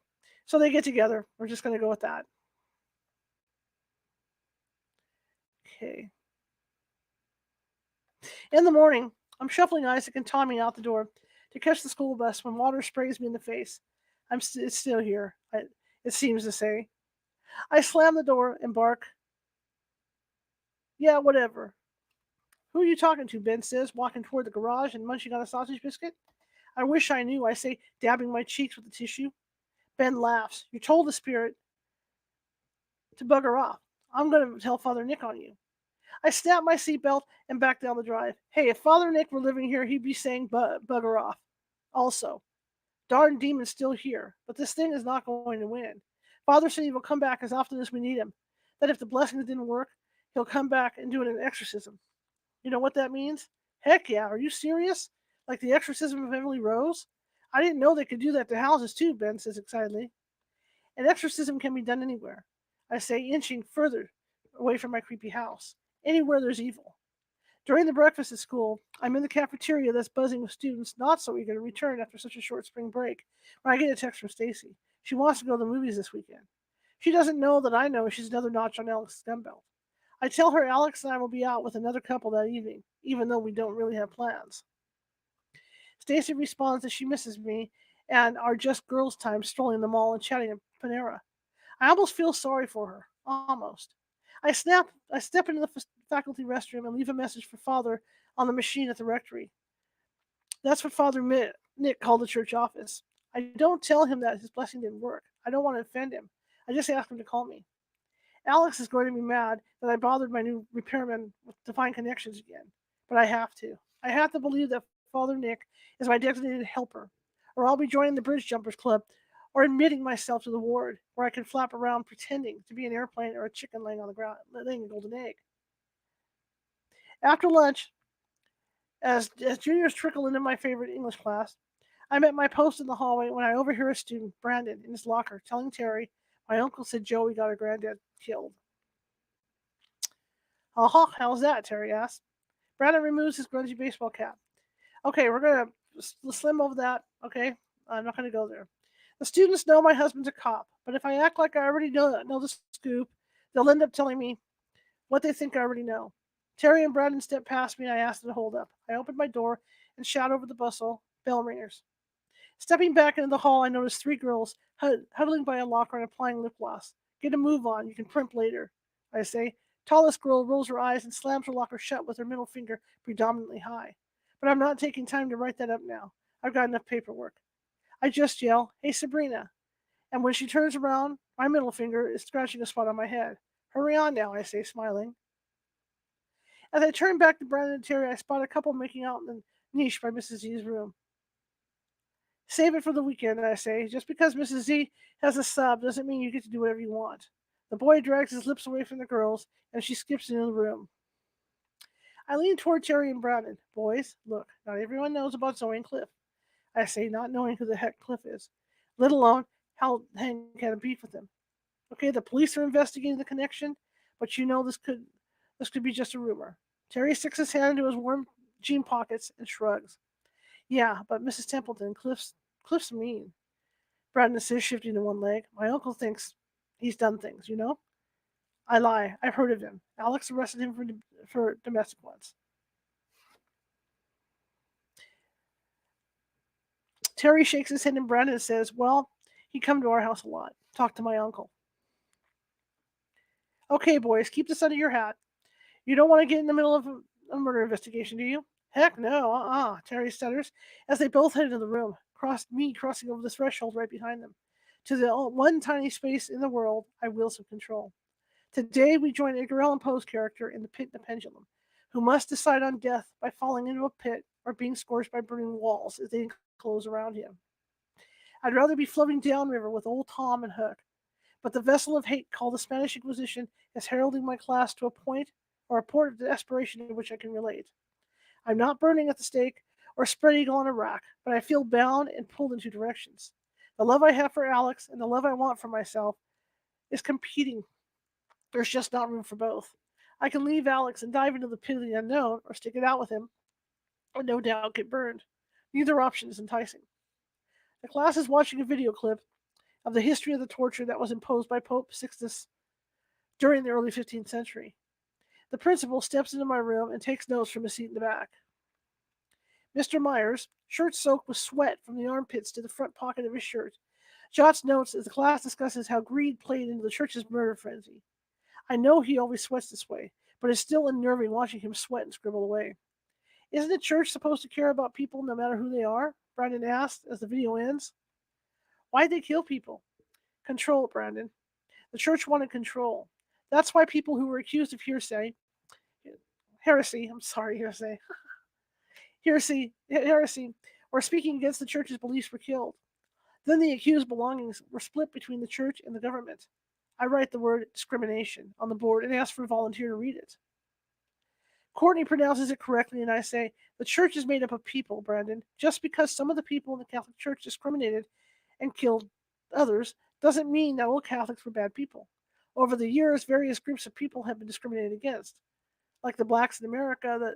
so they get together. We're just going to go with that. Okay. In the morning, I'm shuffling Isaac and Tommy out the door to catch the school bus when water sprays me in the face. It's still here, it seems to say. I slam the door and bark, yeah, whatever. Who are you talking to? Ben says, walking toward the garage and munching on a sausage biscuit. I wish I knew, I say, dabbing my cheeks with the tissue. Ben laughs. You told the spirit to bugger off. I'm going to tell Father Nick on you. I snap my seatbelt and back down the drive. Hey, if Father Nick were living here, he'd be saying bugger off. Also, darn demon's still here, but this thing is not going to win. Father said he will come back as often as we need him. That if the blessings didn't work, he'll come back and do an exorcism. You know what that means? Heck yeah, are you serious? Like the exorcism of Emily Rose? I didn't know they could do that to houses too, Ben says excitedly. An exorcism can be done anywhere. I say, inching further away from my creepy house. Anywhere there's evil. During the breakfast at school, I'm in the cafeteria that's buzzing with students not so eager to return after such a short spring break when I get a text from Stacy. She wants to go to the movies this weekend. She doesn't know that I know she's another notch on Alex's gun belt. I tell her Alex and I will be out with another couple that evening, even though we don't really have plans. Stacy responds that she misses me and our just girls' time strolling the mall and chatting at Panera. I almost feel sorry for her. Almost. I step into the faculty restroom and leave a message for Father on the machine at the rectory. That's what Father Nick called the church office. I don't tell him that his blessing didn't work. I don't want to offend him. I just ask him to call me. Alex is going to be mad that I bothered my new repairman with Divine Connections again. But I have to. I have to believe that Father Nick is my designated helper, or I'll be joining the Bridge Jumpers Club, or admitting myself to the ward, where I can flap around pretending to be an airplane or a chicken laying on the ground, laying a golden egg. After lunch, as juniors trickle into my favorite English class, I'm at my post in the hallway when I overhear a student, Brandon, in his locker, telling Terry, my uncle said Joey got her granddad killed. Oh, how's that? Terry asked. Brandon removes his grungy baseball cap. Okay, we're going to slim over that. Okay, I'm not going to go there. The students know my husband's a cop, but if I act like I already know the scoop, they'll end up telling me what they think I already know. Terry and Brandon stepped past me. I asked them to hold up. I opened my door and shouted over the bustle, bell ringers. Stepping back into the hall, I noticed three girls huddling by a locker and applying lip gloss. Get a move on. You can primp later, I say. Tallest girl rolls her eyes and slams her locker shut with her middle finger predominantly high. But I'm not taking time to write that up now. I've got enough paperwork. I just yell, hey, Sabrina. And when she turns around, my middle finger is scratching a spot on my head. Hurry on now, I say, smiling. As I turn back to Brandon and Terry, I spot a couple making out in the niche by Mrs. Z's room. Save it for the weekend, I say. Just because Mrs. Z has a sub doesn't mean you get to do whatever you want. The boy drags his lips away from the girls, and she skips into the room. I lean toward Terry and Brandon. Boys, look, not everyone knows about Zoe and Cliff. I say, not knowing who the heck Cliff is, let alone how Hank had a beef with him. Okay, the police are investigating the connection, but you know this could be just a rumor. Terry sticks his hand into his warm jean pockets and shrugs. Yeah, but Mrs. Templeton, Cliff's mean. Brandon says, shifting to one leg. My uncle thinks he's done things, you know? I lie. I've heard of him. Alex arrested him for domestic ones. Terry shakes his head and Brandon says, well, he come to our house a lot. Talk to my uncle. Okay, boys, keep this under your hat. You don't want to get in the middle of a murder investigation, do you? Heck no, Terry stutters, as they both head into the room, crossing over the threshold right behind them. To the one tiny space in the world I will some control. Today we join Edgar Allan Poe's character in The Pit and the Pendulum, who must decide on death by falling into a pit or being scorched by burning walls as they close around him. I'd rather be floating downriver with old Tom and Hook, but the vessel of hate called the Spanish Inquisition is heralding my class to a point or a port of desperation to which I can relate. I'm not burning at the stake or spread eagle on a rack, but I feel bound and pulled in two directions. The love I have for Alex and the love I want for myself is competing. There's just not room for both. I can leave Alex and dive into the pit of the unknown, or stick it out with him, and no doubt get burned. Neither option is enticing. The class is watching a video clip of the history of the torture that was imposed by Pope Sixtus during the early 15th century. The principal steps into my room and takes notes from a seat in the back. Mr. Myers, shirt soaked with sweat from the armpits to the front pocket of his shirt, jots notes as the class discusses how greed played into the church's murder frenzy. I know he always sweats this way, but it's still unnerving watching him sweat and scribble away. Isn't the church supposed to care about people no matter who they are? Brandon asked as the video ends. Why'd they kill people? Control, Brandon. The church wanted control. That's why people who were accused of heresy, or speaking against the church's beliefs were killed. Then the accused belongings were split between the church and the government. I write the word discrimination on the board and ask for a volunteer to read it. Courtney pronounces it correctly, and I say, the church is made up of people, Brandon. Just because some of the people in the Catholic Church discriminated and killed others doesn't mean that all Catholics were bad people. Over the years, various groups of people have been discriminated against, like the blacks in America,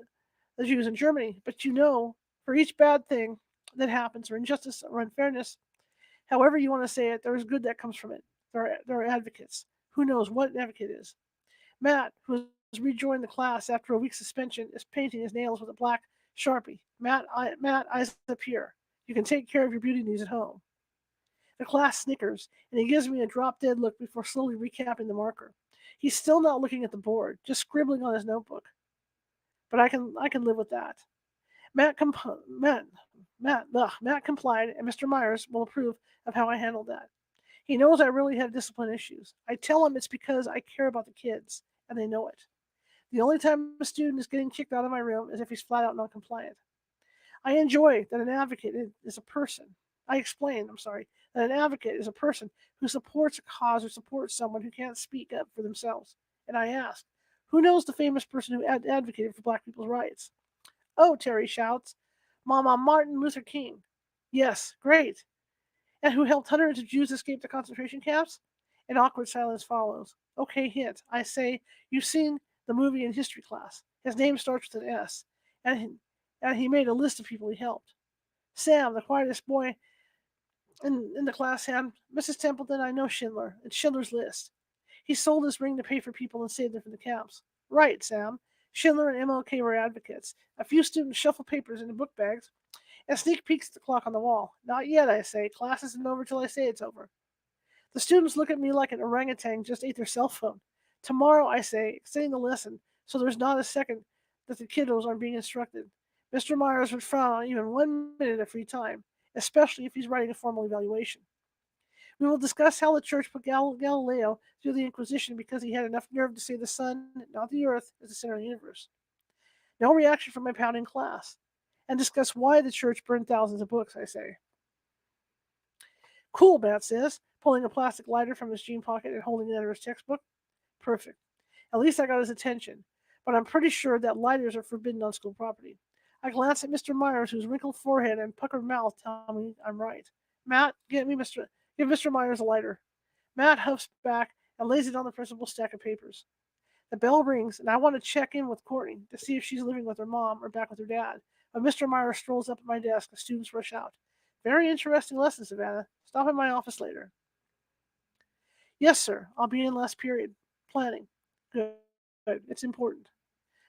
the Jews in Germany. But you know, for each bad thing that happens, or injustice or unfairness, however you want to say it, there is good that comes from it. There are advocates. Who knows what an advocate is? Matt, who has rejoined the class after a week's suspension, is painting his nails with a black Sharpie. Matt, eyes up here. You can take care of your beauty needs at home. The class snickers, and he gives me a drop-dead look before slowly recapping the marker. He's still not looking at the board, just scribbling on his notebook. But I can live with that. Matt complied, and Mr. Myers will approve of how I handled that. He knows I really have discipline issues. I tell him it's because I care about the kids, and they know it. The only time a student is getting kicked out of my room is if he's flat out non-compliant. I enjoy that an advocate is a person. I explain, I'm sorry, that an advocate is a person who supports a cause or supports someone who can't speak up for themselves. And I ask, who knows the famous person who advocated for black people's rights? Oh, Terry shouts, Mama Martin Luther King. Yes, great. And who helped hundreds of Jews escape the concentration camps? An awkward silence follows. Okay, hint. I say, you've seen the movie in history class. His name starts with an S. And he made a list of people he helped. Sam, the quietest boy in the class, hand, Mrs. Templeton, I know Schindler. It's Schindler's List. He sold his ring to pay for people and saved them from the camps. Right, Sam. Schindler and MLK were advocates. A few students shuffle papers into book bags and sneak peeks at the clock on the wall. Not yet, I say. Class isn't over till I say it's over. The students look at me like an orangutan just ate their cell phone. Tomorrow, I say, extending the lesson so there's not a second that the kiddos aren't being instructed. Mr. Myers would frown on even 1 minute of free time, especially if he's writing a formal evaluation. We will discuss how the church put Galileo through the Inquisition because he had enough nerve to say the sun, not the earth, is the center of the universe. No reaction from my pouting class. And discuss why the church burned thousands of books, I say. Cool, Matt says, pulling a plastic lighter from his jean pocket and holding it under his textbook. Perfect. At least I got his attention, but I'm pretty sure that lighters are forbidden on school property. I glance at Mr. Myers, whose wrinkled forehead and puckered mouth tell me I'm right. Matt, give Mr. Myers a lighter. Matt huffs back and lays it on the principal's stack of papers. The bell rings, and I want to check in with Courtney to see if she's living with her mom or back with her dad. But Mr. Myers strolls up at my desk and students rush out. Very interesting lesson, Savannah. Stop in my office later. Yes, sir. I'll be in last period. Planning. Good. It's important.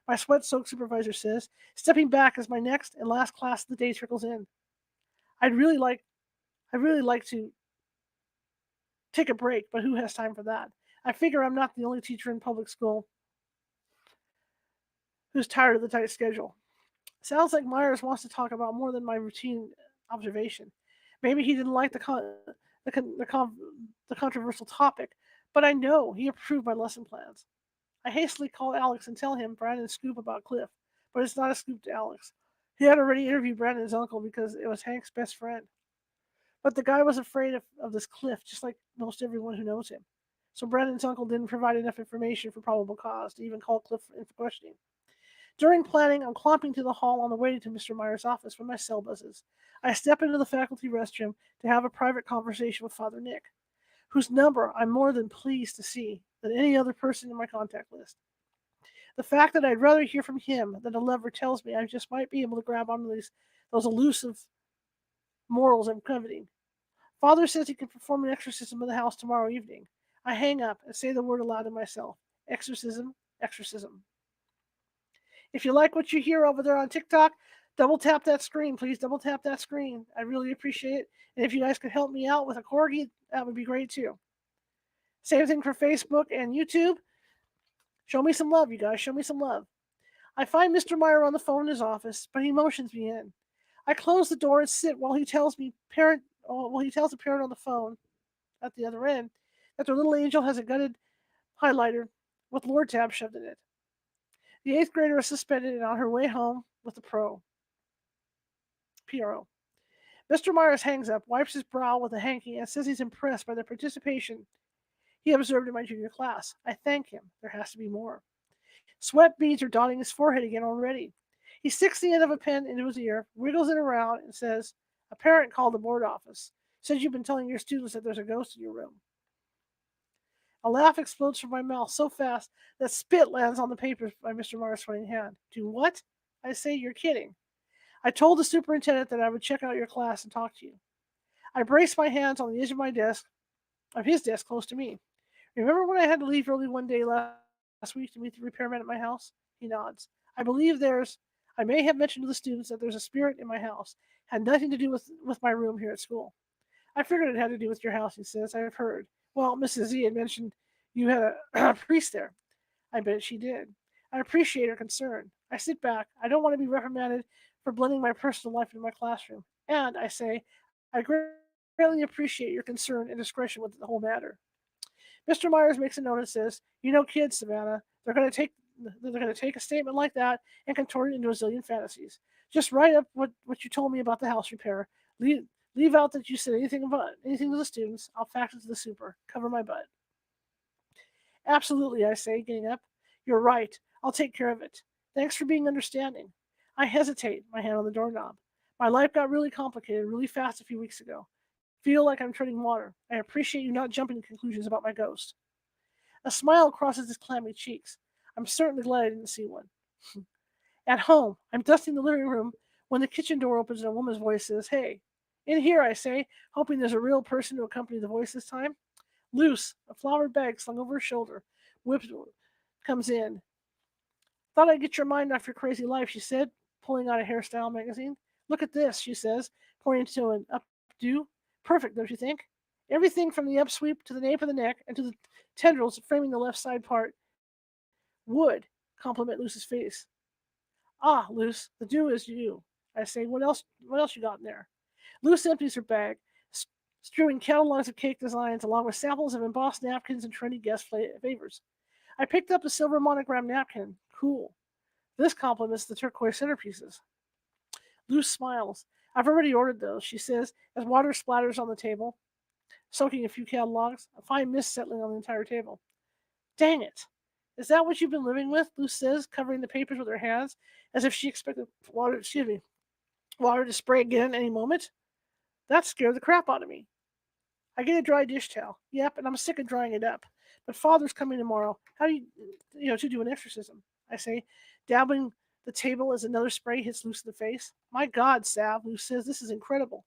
My sweat-soaked supervisor says, stepping back as my next and last class of the day trickles in. I'd really like I'd really like to take a break, but who has time for that? I figure I'm not the only teacher in public school who's tired of the tight schedule. Sounds like Myers wants to talk about more than my routine observation. Maybe he didn't like the controversial topic, but I know he approved my lesson plans. I hastily call Alex and tell him Brandon's scoop about Cliff, but it's not a scoop to Alex. He had already interviewed Brandon's uncle because it was Hank's best friend. But the guy was afraid of this Cliff, just like most everyone who knows him. So Brandon's uncle didn't provide enough information for probable cause to even call Cliff in for questioning. During planning, I'm clomping to the hall on the way to Mr. Myers' office when my cell buzzes. I step into the faculty restroom to have a private conversation with Father Nick, whose number I'm more than pleased to see than any other person in my contact list. The fact that I'd rather hear from him than a lover tells me I just might be able to grab onto those elusive morals I'm coveting. Father says he can perform an exorcism in the house tomorrow evening. I hang up and say the word aloud to myself. Exorcism, exorcism. If you like what you hear over there on TikTok, double tap that screen, please. Double tap that screen. I really appreciate it. And if you guys could help me out with a corgi, that would be great too. Same thing for Facebook and YouTube. Show me some love, you guys. Show me some love. I find Mr. Meyer on the phone in his office, but he motions me in. I close the door and sit while he tells the parent on the phone at the other end that their little angel has a gutted highlighter with Lord tab shoved in it. The eighth grader is suspended and on her way home with the PRO. Mr. Myers hangs up, wipes his brow with a hanky, and says he's impressed by the participation he observed in my junior class. I thank him. There has to be more. Sweat beads are dotting his forehead again already. He sticks the end of a pen into his ear, wiggles it around, and says, a parent called the board office. Says you've been telling your students that there's a ghost in your room. A laugh explodes from my mouth so fast that spit lands on the papers by Mr. Myers' sweating hand. Do what? I say, you're kidding. I told the superintendent that I would check out your class and talk to you. I brace my hands on the edge of his desk close to me. Remember when I had to leave early one day last week to meet the repairman at my house? He nods. I may have mentioned to the students that there's a spirit in my house. Had nothing to do with my room here at school. I figured it had to do with your house, he says. I've heard. Well, Mrs. Z had mentioned you had a priest there. I bet she did. I appreciate her concern. I sit back. I don't want to be reprimanded for blending my personal life into my classroom. And I say, I greatly greatly appreciate your concern and discretion with the whole matter. Mr. Myers makes a note and says, "You know, kids, Savannah, they're going to take a statement like that and contort it into a zillion fantasies. Just write up what you told me about the house repair. Leave leave out that you said anything to the students. I'll fax it to the super. Cover my butt." "Absolutely," I say, getting up. "You're right. I'll take care of it. Thanks for being understanding." I hesitate, my hand on the doorknob. My life got really complicated really fast a few weeks ago. Feel like I'm treading water. I appreciate you not jumping to conclusions about my ghost. A smile crosses his clammy cheeks. I'm certainly glad I didn't see one. At home, I'm dusting the living room when the kitchen door opens and a woman's voice says, "Hey." "In here," I say, hoping there's a real person to accompany the voice this time. Luce, a flowered bag slung over her shoulder, whips comes in. "Thought I'd get your mind off your crazy life," she said, pulling out a hairstyle magazine. "Look at this," she says, pointing to an updo. "Perfect, don't you think? Everything from the upsweep to the nape of the neck and to the tendrils framing the left side part would complement Luce's face." "Ah, Luce, the do is you," I say. What else you got in there?" Luce empties her bag, strewing catalogs of cake designs along with samples of embossed napkins and trendy guest favors. I picked up a silver monogram napkin. Cool. This complements the turquoise centerpieces. Luce smiles. "I've already ordered those," she says, as water splatters on the table, soaking a few catalogs, a fine mist settling on the entire table. "Dang it. Is that what you've been living with?" Luce says, covering the papers with her hands, as if she expected water to spray again any moment. That scared the crap out of me. I get a dry dish towel. Yep, and I'm sick of drying it up. But Father's coming tomorrow. How do to do an exorcism? I say, dabbling the table as another spray hits Luce in the face. "My God, Sav," Luce says, "this is incredible."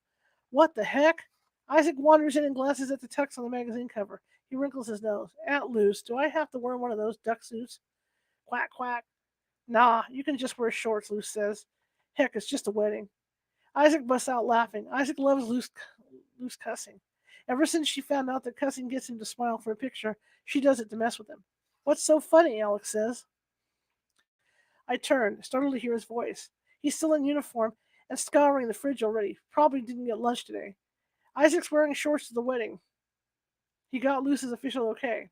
"What the heck?" Isaac wanders in and glances at the text on the magazine cover. He wrinkles his nose. "Aunt Luce, do I have to wear one of those duck suits?" Quack, quack. "Nah, you can just wear shorts," Luce says. "Heck, it's just a wedding." Isaac busts out laughing. Isaac loves Luce cussing. Ever since she found out that cussing gets him to smile for a picture, she does it to mess with him. "What's so funny?" Alex says. I turn, startled to hear his voice. He's still in uniform and scouring the fridge already. Probably didn't get lunch today. "Isaac's wearing shorts to the wedding. He got Luce's official okay."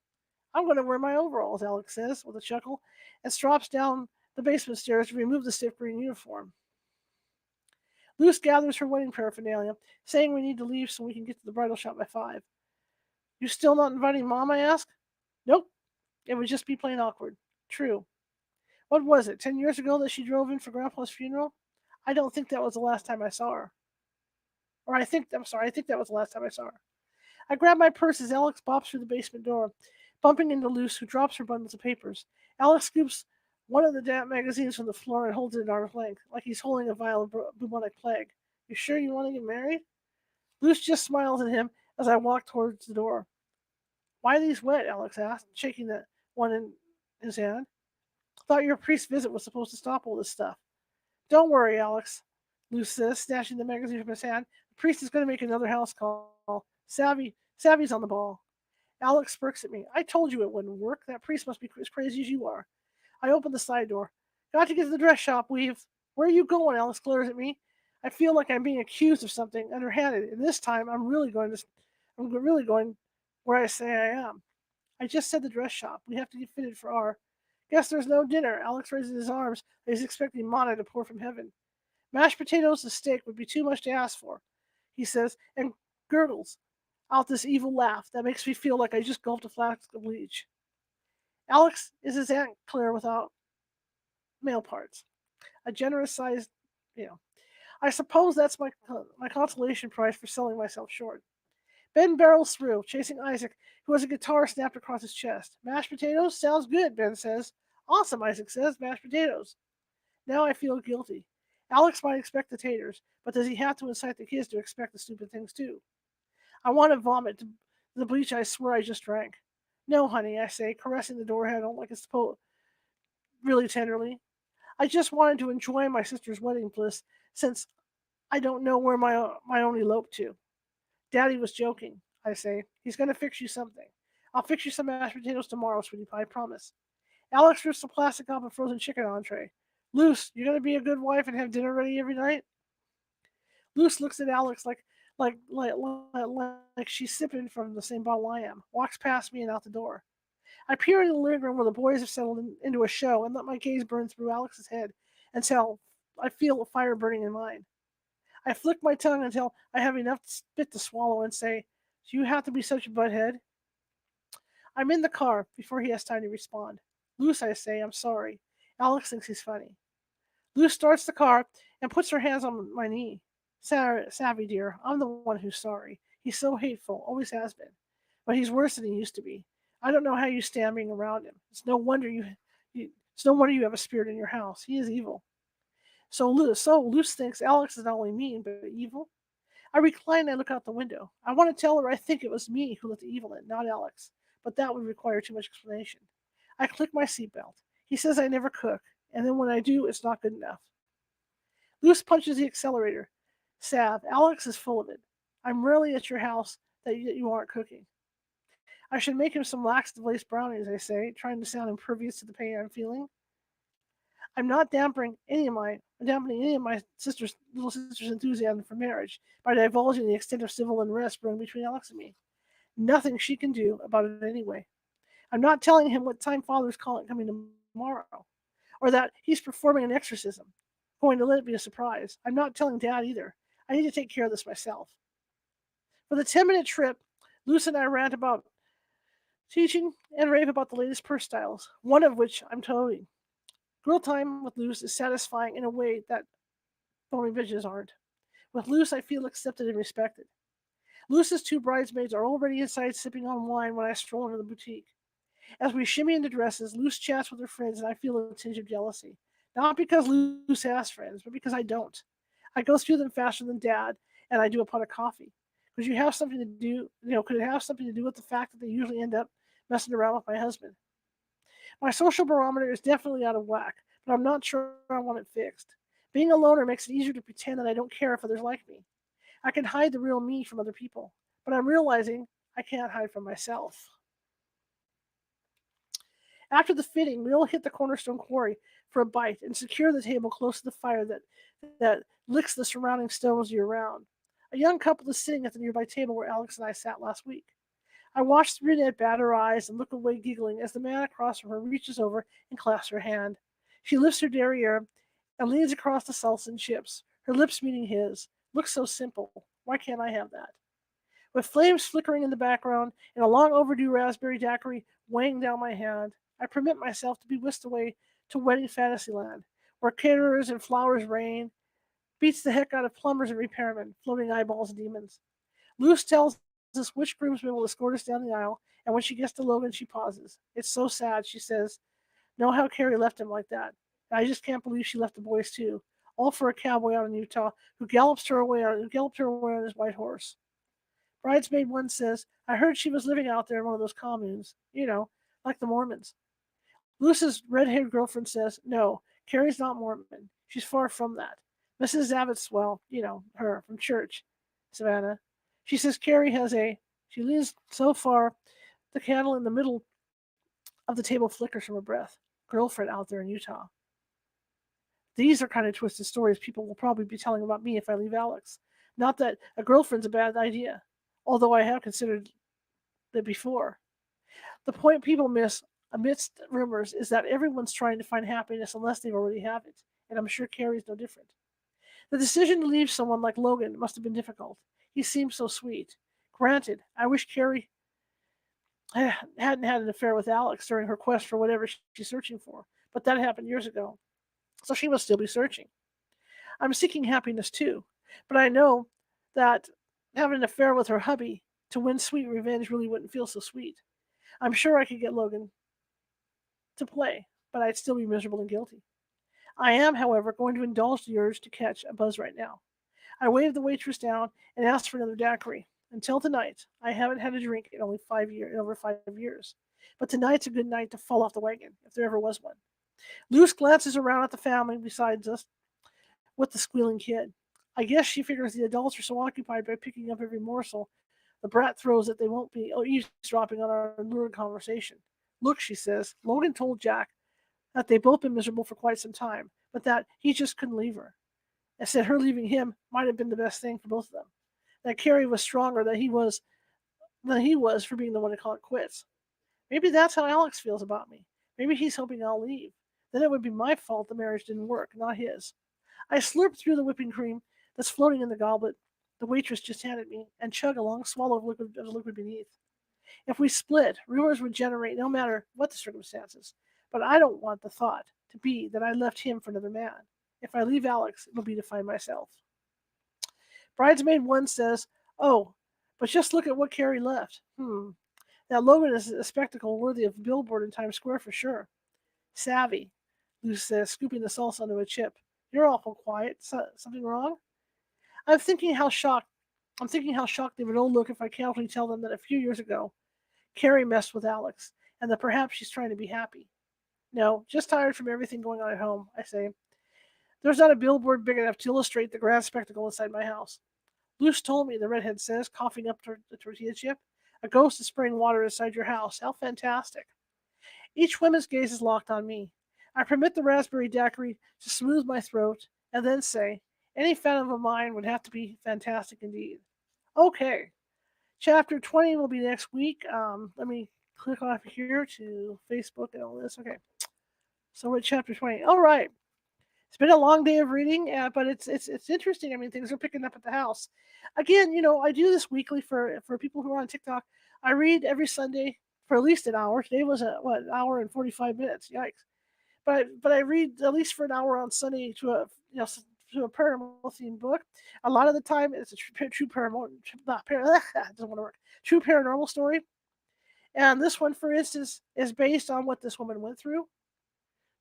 "I'm going to wear my overalls," Alex says with a chuckle, and strops down the basement stairs to remove the stiff green uniform. Luce gathers her wedding paraphernalia, saying we need to leave so we can get to the bridal shop by 5. "You still not inviting Mom?" I ask. "Nope. It would just be plain awkward." "True. What was it, 10 years ago that she drove in for Grandpa's funeral? I don't think that was the last time I saw her. I think that was the last time I saw her." I grab my purse as Alex bops through the basement door, bumping into Luce, who drops her bundles of papers. Alex scoops one of the damp magazines from the floor and holds it at arm's length, like he's holding a vial of bubonic plague. "You sure you want to get married?" Luce just smiles at him as I walk towards the door. "Why are these wet?" Alex asked, shaking the one in his hand. "Thought your priest's visit was supposed to stop all this stuff." "Don't worry, Alex," Luce says, snatching the magazine from his hand. "The priest is going to make another house call. Savvy's on the ball." Alex smirks at me. "I told you it wouldn't work. That priest must be as crazy as you are." I open the side door. "Got to get to the dress shop, Weave." "Where are you going?" Alex glares at me. I feel like I'm being accused of something underhanded, and this time I'm really going where I say I am. "I just said the dress shop. We have to get fitted for our—" "Guess there's no dinner." Alex raises his arms. He's expecting manna to pour from heaven. "Mashed potatoes and steak would be too much to ask for," he says, and gurgles out this evil laugh that makes me feel like I just gulped a flask of bleach. Alex is his Aunt Claire without male parts. A generous sized. I suppose that's my consolation prize for selling myself short. Ben barrels through, chasing Isaac, who has a guitar snapped across his chest. "Mashed potatoes? Sounds good," Ben says. "Awesome," Isaac says. "Mashed potatoes." Now I feel guilty. Alex might expect the taters, but does he have to incite the kids to expect the stupid things too? I want to vomit the bleach I swear I just drank. "No, honey," I say, caressing the door handle like it's really tenderly. "I just wanted to enjoy my sister's wedding bliss, since I don't know where my own eloped to." "Daddy was joking," I say. "He's going to fix you something. I'll fix you some mashed potatoes tomorrow, sweetie pie, I promise." Alex rips the plastic off a frozen chicken entree. "Luce, you going to be a good wife and have dinner ready every night?" Luce looks at Alex like like she's sipping from the same bottle I am, walks past me and out the door. I peer into the living room where the boys have settled into a show and let my gaze burn through Alex's head until I feel a fire burning in mine. I flick my tongue until I have enough spit to swallow and say, "Do you have to be such a butthead?" I'm in the car before he has time to respond. "Luce," I say, "I'm sorry." Alex thinks he's funny. Luce starts the car and puts her hands on my knee. Savvy, dear, I'm the one who's sorry. He's so hateful, always has been. But he's worse than he used to be. I don't know how you stand being around him. It's no wonder you have a spirit in your house. He is evil. So Luce thinks Alex is not only mean, but evil. I recline and I look out the window. I want to tell her I think it was me who let the evil in, not Alex. But that would require too much explanation. I click my seatbelt. He says I never cook, and then when I do, it's not good enough. Luce punches the accelerator. Sav, Alex is full of it. I'm rarely at your house that you aren't cooking. I should make him some laxative lace brownies, I say, trying to sound impervious to the pain I'm feeling. I'm not dampening any of my little sister's enthusiasm for marriage by divulging the extent of civil unrest brewing between Alex and me. Nothing she can do about it anyway. I'm not telling him what time Father's coming tomorrow, or that he's performing an exorcism. Going to let it be a surprise. I'm not telling Dad either. I need to take care of this myself. For the 10-minute trip, Luce and I rant about teaching and rave about the latest purse styles, one of which I'm toting. Girl time with Luce is satisfying in a way that phony bitches aren't. With Luce, I feel accepted and respected. Luce's two bridesmaids are already inside sipping on wine when I stroll into the boutique. As we shimmy into dresses, Luce chats with her friends, and I feel a tinge of jealousy. Not because Luce has friends, but because I don't. I go through them faster than Dad, and I do a pot of coffee. Could it have something to do with the fact that they usually end up messing around with my husband? My social barometer is definitely out of whack, but I'm not sure I want it fixed. Being a loner makes it easier to pretend that I don't care if others like me. I can hide the real me from other people, but I'm realizing I can't hide from myself. After the fitting, we all hit the cornerstone quarry for a bite and secure the table close to the fire that licks the surrounding stones year round. A young couple is sitting at the nearby table where Alex and I sat last week. I watch the brunette bat her eyes and look away giggling as the man across from her reaches over and clasps her hand. She lifts her derriere and leans across the salsa and chips, her lips meeting his. Looks so simple. Why can't I have that? With flames flickering in the background and a long overdue raspberry daiquiri weighing down my hand, I permit myself to be whisked away to wedding fantasyland, where caterers and flowers rain, beats the heck out of plumbers and repairmen, floating eyeballs and demons. Luce tells us which groomsman will escort us down the aisle, and when she gets to Logan, she pauses. It's so sad, she says. Know how Carrie left him like that. And I just can't believe she left the boys too, all for a cowboy out in Utah who galloped her away on his white horse. Bridesmaid one says, I heard she was living out there in one of those communes, like the Mormons. Luce's red-haired girlfriend says, no, Carrie's not Mormon. She's far from that. Mrs. Zabbott's, well, her, from church, Savannah. She says she leans so far, the candle in the middle of the table flickers from her breath. Girlfriend out there in Utah. These are kind of twisted stories people will probably be telling about me if I leave Alex. Not that a girlfriend's a bad idea, although I have considered it before. The point people miss amidst rumors is that everyone's trying to find happiness unless they already have it, and I'm sure Carrie's no different. The decision to leave someone like Logan must have been difficult. He seemed so sweet. Granted, I wish Carrie hadn't had an affair with Alex during her quest for whatever she's searching for, but that happened years ago, so she must still be searching. I'm seeking happiness too, but I know that having an affair with her hubby to win sweet revenge really wouldn't feel so sweet. I'm sure I could get Logan to play, but I'd still be miserable and guilty. I am, however, going to indulge the urge to catch a buzz right now. I wave the waitress down and ask for another daiquiri. Until tonight, I haven't had a drink in over 5 years. But tonight's a good night to fall off the wagon, if there ever was one. Luce glances around at the family besides us with the squealing kid. I guess she figures the adults are so occupied by picking up every morsel the brat throws that they won't be eavesdropping on our lurid conversation. Look, she says, Logan told Jack that they've both been miserable for quite some time, but that he just couldn't leave her. And said her leaving him might have been the best thing for both of them. that Carrie was stronger than he was for being the one to call it quits. Maybe that's how Alex feels about me. Maybe he's hoping I'll leave. Then it would be my fault the marriage didn't work, not his. I slurp through the whipping cream that's floating in the goblet the waitress just handed me and chug a long swallow of the liquid beneath. If we split, rumors would generate no matter what the circumstances. But I don't want the thought to be that I left him for another man. If I leave Alex, it'll be to find myself. Bridesmaid 1 says, "Oh, but just look at what Carrie left. That Logan is a spectacle worthy of a billboard in Times Square for sure." "Savvy," Luce says, scooping the salsa onto a chip. "You're awful quiet. Something wrong?" I'm thinking how shocked I'm thinking how shocked they would all look if I casually tell them that a few years ago, Carrie messed with Alex, and that perhaps she's trying to be happy. "No, just tired from everything going on at home," I say. "There's not a billboard big enough to illustrate the grand spectacle inside my house." "Luce told me," the redhead says, coughing up the tortilla chip. "A ghost is spraying water inside your house. How fantastic." Each woman's gaze is locked on me. I permit the raspberry daiquiri to smooth my throat, and then say, "Any fan of mine would have to be fantastic indeed." Okay, chapter 20 will be next week. Let me click off here to Facebook and all this. Okay, so we're at chapter 20. All right. It's been a long day of reading, but it's interesting. I mean, things are picking up at the house. Again, I do this weekly for people who are on TikTok. I read every Sunday for at least an hour. Today was an hour and 45 minutes. Yikes! But I read at least for an hour on Sunday to a paranormal themed book. A lot of the time, it's a true paranormal. Not doesn't want to work. True paranormal story. And this one, for instance, is based on what this woman went through.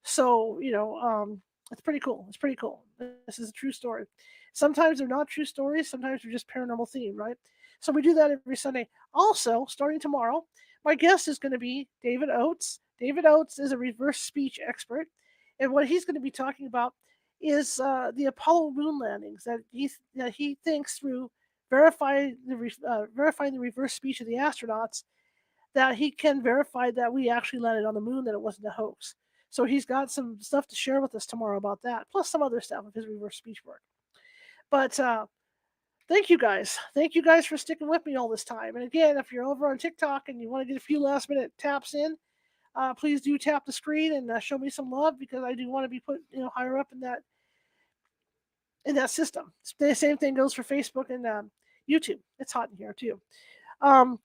So, it's pretty cool. It's pretty cool. This is a true story. Sometimes they're not true stories. Sometimes they're just paranormal themed, right? So we do that every Sunday. Also, starting tomorrow, my guest is going to be David Oates. David Oates is a reverse speech expert, and what he's going to be talking about is the Apollo moon landings that he thinks through verifying the reverse speech of the astronauts that he can verify that we actually landed on the moon, that it wasn't a hoax. So he's got some stuff to share with us tomorrow about that, plus some other stuff of his reverse speech work. But thank you guys. Thank you guys for sticking with me all this time. And again, if you're over on TikTok and you want to get a few last minute taps in, please do tap the screen and show me some love, because I do want to be put higher up in that system. The same thing goes for Facebook and YouTube. It's hot in here too. Um,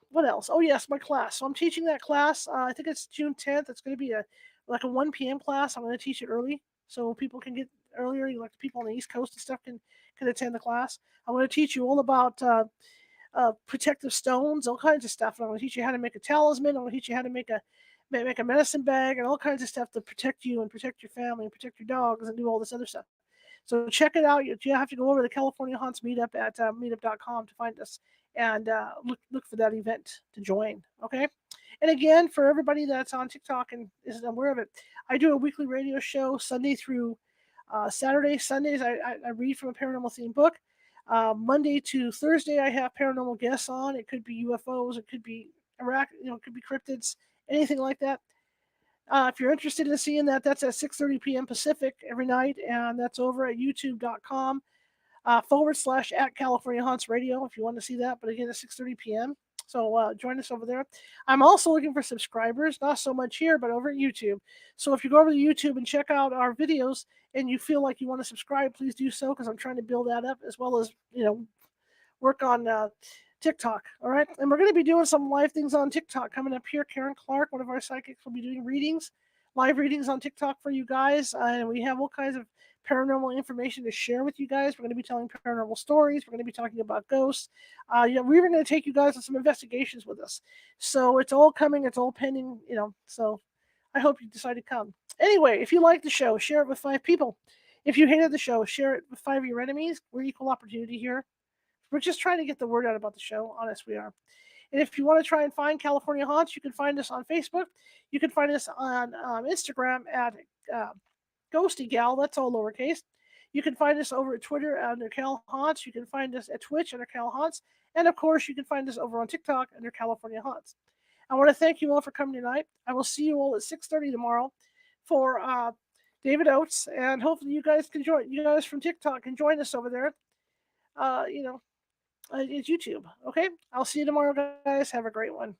what else? Oh yes, my class. So I'm teaching that class. I think it's June 10th. It's going to be a 1 p.m. class. I'm going to teach it early so people can get earlier. Like the people on the East Coast and stuff can attend the class. I'm going to teach you all about protective stones, all kinds of stuff. I'm going to teach you how to make a talisman. I'm going to teach you how to make a medicine bag and all kinds of stuff to protect you and protect your family and protect your dogs and do all this other stuff. So check it out. You have to go over to the California Haunts Meetup at meetup.com to find us and look for that event to join. Okay. And again, for everybody that's on TikTok and isn't aware of it, I do a weekly radio show Sunday through Saturday. Sundays, I read from a paranormal themed book. Monday to Thursday, I have paranormal guests on. It could be UFOs, it could be Iraq, it could be cryptids, anything like that. If you're interested in seeing that, that's at 6:30 p.m. Pacific every night, and that's over at youtube.com / at California Haunts Radio if you want to see that. But again, at 6:30 p.m. So join us over there. I'm also looking for subscribers, not so much here, but over at YouTube. So if you go over to YouTube and check out our videos and you feel like you want to subscribe, please do so, because I'm trying to build that up, as well as work on TikTok. All right. And we're going to be doing some live things on TikTok coming up here. Karen Clark, one of our psychics, will be doing live readings on TikTok for you guys. And we have all kinds of paranormal information to share with you guys. We're going to be telling paranormal stories. We're going to be talking about ghosts. We're going to take you guys on some investigations with us. So it's all coming. It's all pending, so I hope you decide to come. Anyway, if you like the show, share it with 5 people. If you hated the show, share it with 5 of your enemies. We're equal opportunity here. We're just trying to get the word out about the show. Honest, we are. And if you want to try and find California Haunts, you can find us on Facebook. You can find us on Instagram at Ghosty Gal. That's all lowercase. You can find us over at Twitter under Cal Haunts. You can find us at Twitch under Cal Haunts. And of course, you can find us over on TikTok under California Haunts. I want to thank you all for coming tonight. I will see you all at 6:30 tomorrow for David Oates. And hopefully you guys from TikTok can join us over there. you know, it's YouTube. Okay, I'll see you tomorrow, guys. Have a great one.